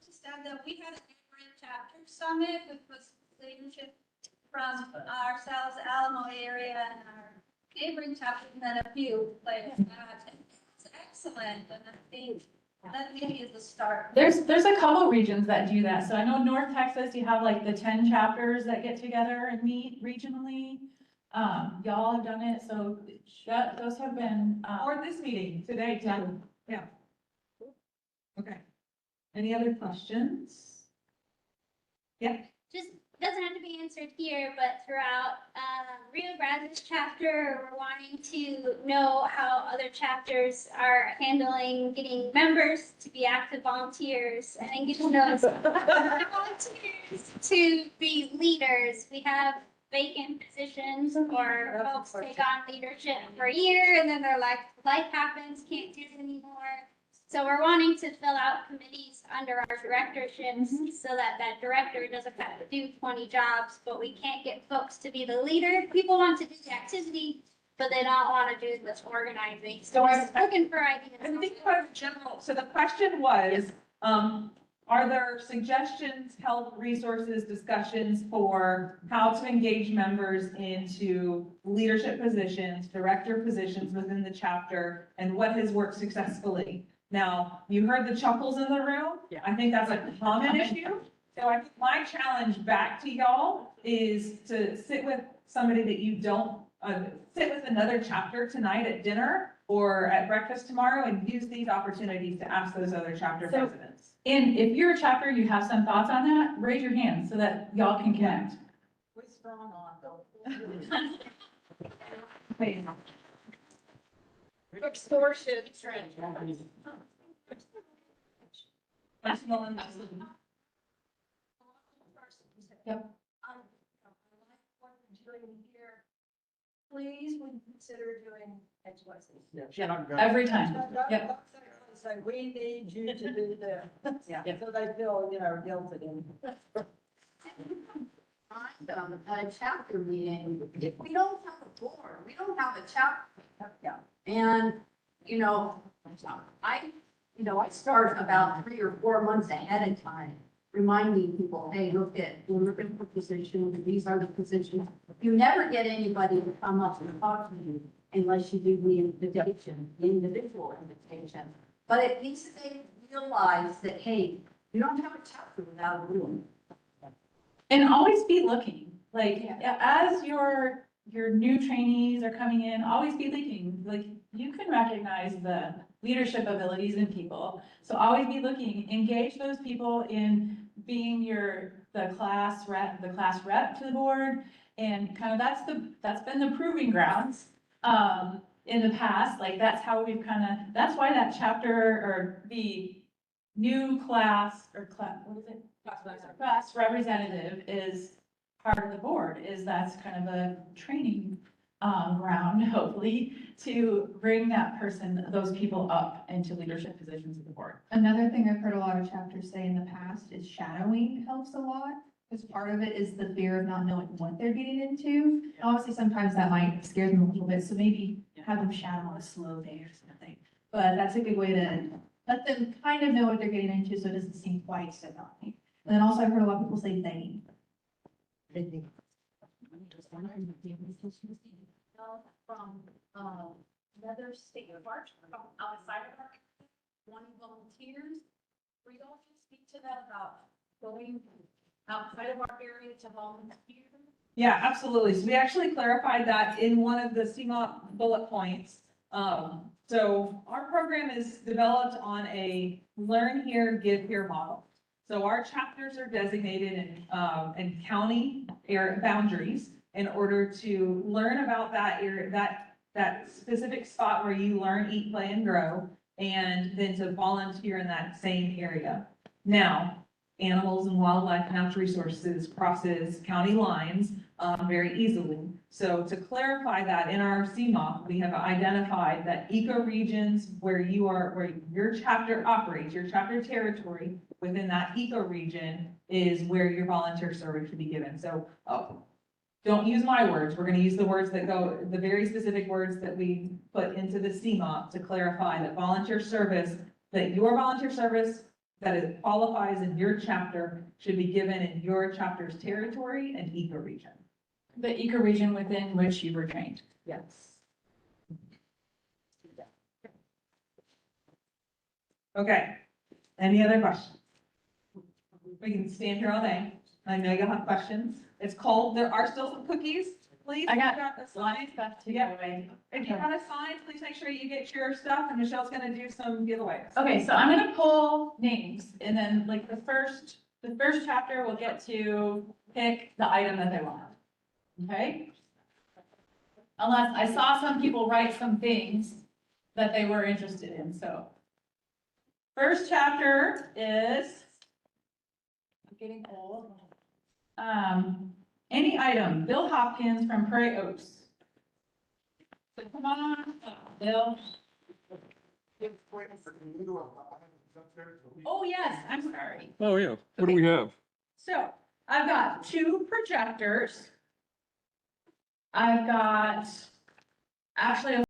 Just add that we had a neighboring chapter summit, which was leadership from our Sal's Alamo area and our neighboring chapter, and then a few like that. It's excellent, and I think that maybe is the start. There's a couple regions that do that. So I know North Texas, you have like the 10 chapters that get together and meet regionally. Y'all have done it, so those have been, Or this meeting today too. Yeah. Okay. Any other questions? Yeah. Just doesn't have to be answered here, but throughout Rio Grande's chapter, we're wanting to know how other chapters are handling getting members to be active volunteers and getting those volunteers to be leaders. We have vacant positions or folks take on leadership for a year and then they're like, life happens, can't do it anymore. So we're wanting to fill out committees under our directorships so that that director doesn't have to do 20 jobs, but we can't get folks to be the leader. People want to do the activity, but they don't want to do this organizing. So we're looking for ideas. I think about general, so the question was, are there suggestions, help, resources, discussions for how to engage members into leadership positions, director positions within the chapter, and what has worked successfully? Now, you heard the chuckles in the room. Yeah. I think that's a common issue. So I think my challenge back to y'all is to sit with somebody that you don't, sit with another chapter tonight at dinner or at breakfast tomorrow and use these opportunities to ask those other chapter So- presidents. and if you're a chapter, you have some thoughts on that, raise your hand so that y'all can connect. We're strong on those. Extortion. Personal and- Yep. I like what we're doing here. Please, would you consider doing X, Y, Z? Every time. Yep. Say, we need you to do this. Yeah. So they feel, guilted in. Find them at a chapter meeting, if we don't have a board, we don't have a chapter. Yeah. And, I start about 3 or 4 months ahead of time, reminding people, hey, we're looking for positions, these are the positions. You never get anybody to come up and talk to you unless you do the invitation, the individual invitation. But at least they realize that, hey, you don't have a chapter without a room. And always be looking, like, as your new trainees are coming in, always be looking, like, you can recognize the leadership abilities in people. So always be looking, engage those people in being the class rep to the board. And kind of that's been the proving grounds, in the past, like, that's how we've that's why that chapter or the new class or what is it? Class representative is part of the board, is that's kind of a training ground, hopefully, to bring those people up into leadership positions of the board. Another thing I've heard a lot of chapters say in the past is shadowing helps a lot. Because part of it is the fear of not knowing what they're getting into. And obviously, sometimes that might scare them a little bit, so maybe have them shadow on a slow day or something. But that's a good way to let them kind of know what they're getting into, so it doesn't seem quite so daunting. And then also I've heard a lot of people say they. From, another state park, from outside of our, wanting volunteers. We don't speak to them about going outside of our area to volunteer. Yeah, absolutely. So we actually clarified that in one of the CMOP bullet points. So our program is developed on a learn here, give here model. So our chapters are designated in county area boundaries in order to learn about that area, that specific spot where you learn, eat, play, and grow, and then to volunteer in that same area. Now, animals and wildlife and natural resources crosses county lines very easily. So to clarify that, in our CMOP, we have identified that ecoregions where your chapter operates, your chapter territory within that ecoregion is where your volunteer service should be given. So, don't use my words. We're going to use the words that go, the very specific words that we put into the CMOP to clarify that volunteer service, that your volunteer service that it qualifies in your chapter should be given in your chapter's territory and ecoregion. The ecoregion within which you were trained. Yes. Okay. Any other questions? We can stand here all day. I know you'll have questions. It's cold. There are still some cookies. Please. I got a Lots sign. of stuff to Yeah. give away. If you got a sign, please make sure you get your stuff, and Michelle's gonna do some giveaways. Okay, so I'm gonna pull names, and then like the first chapter will get to pick the item that they want. Okay? Unless I saw some people write some things that they were interested in, so. First chapter is, I'm getting old. Any item, Bill Hopkins from Prairie Oaks. So come on, Bill. Oh, yes, I'm sorry. Oh, yeah. What do we have? So I've got 2 projectors. I've got actually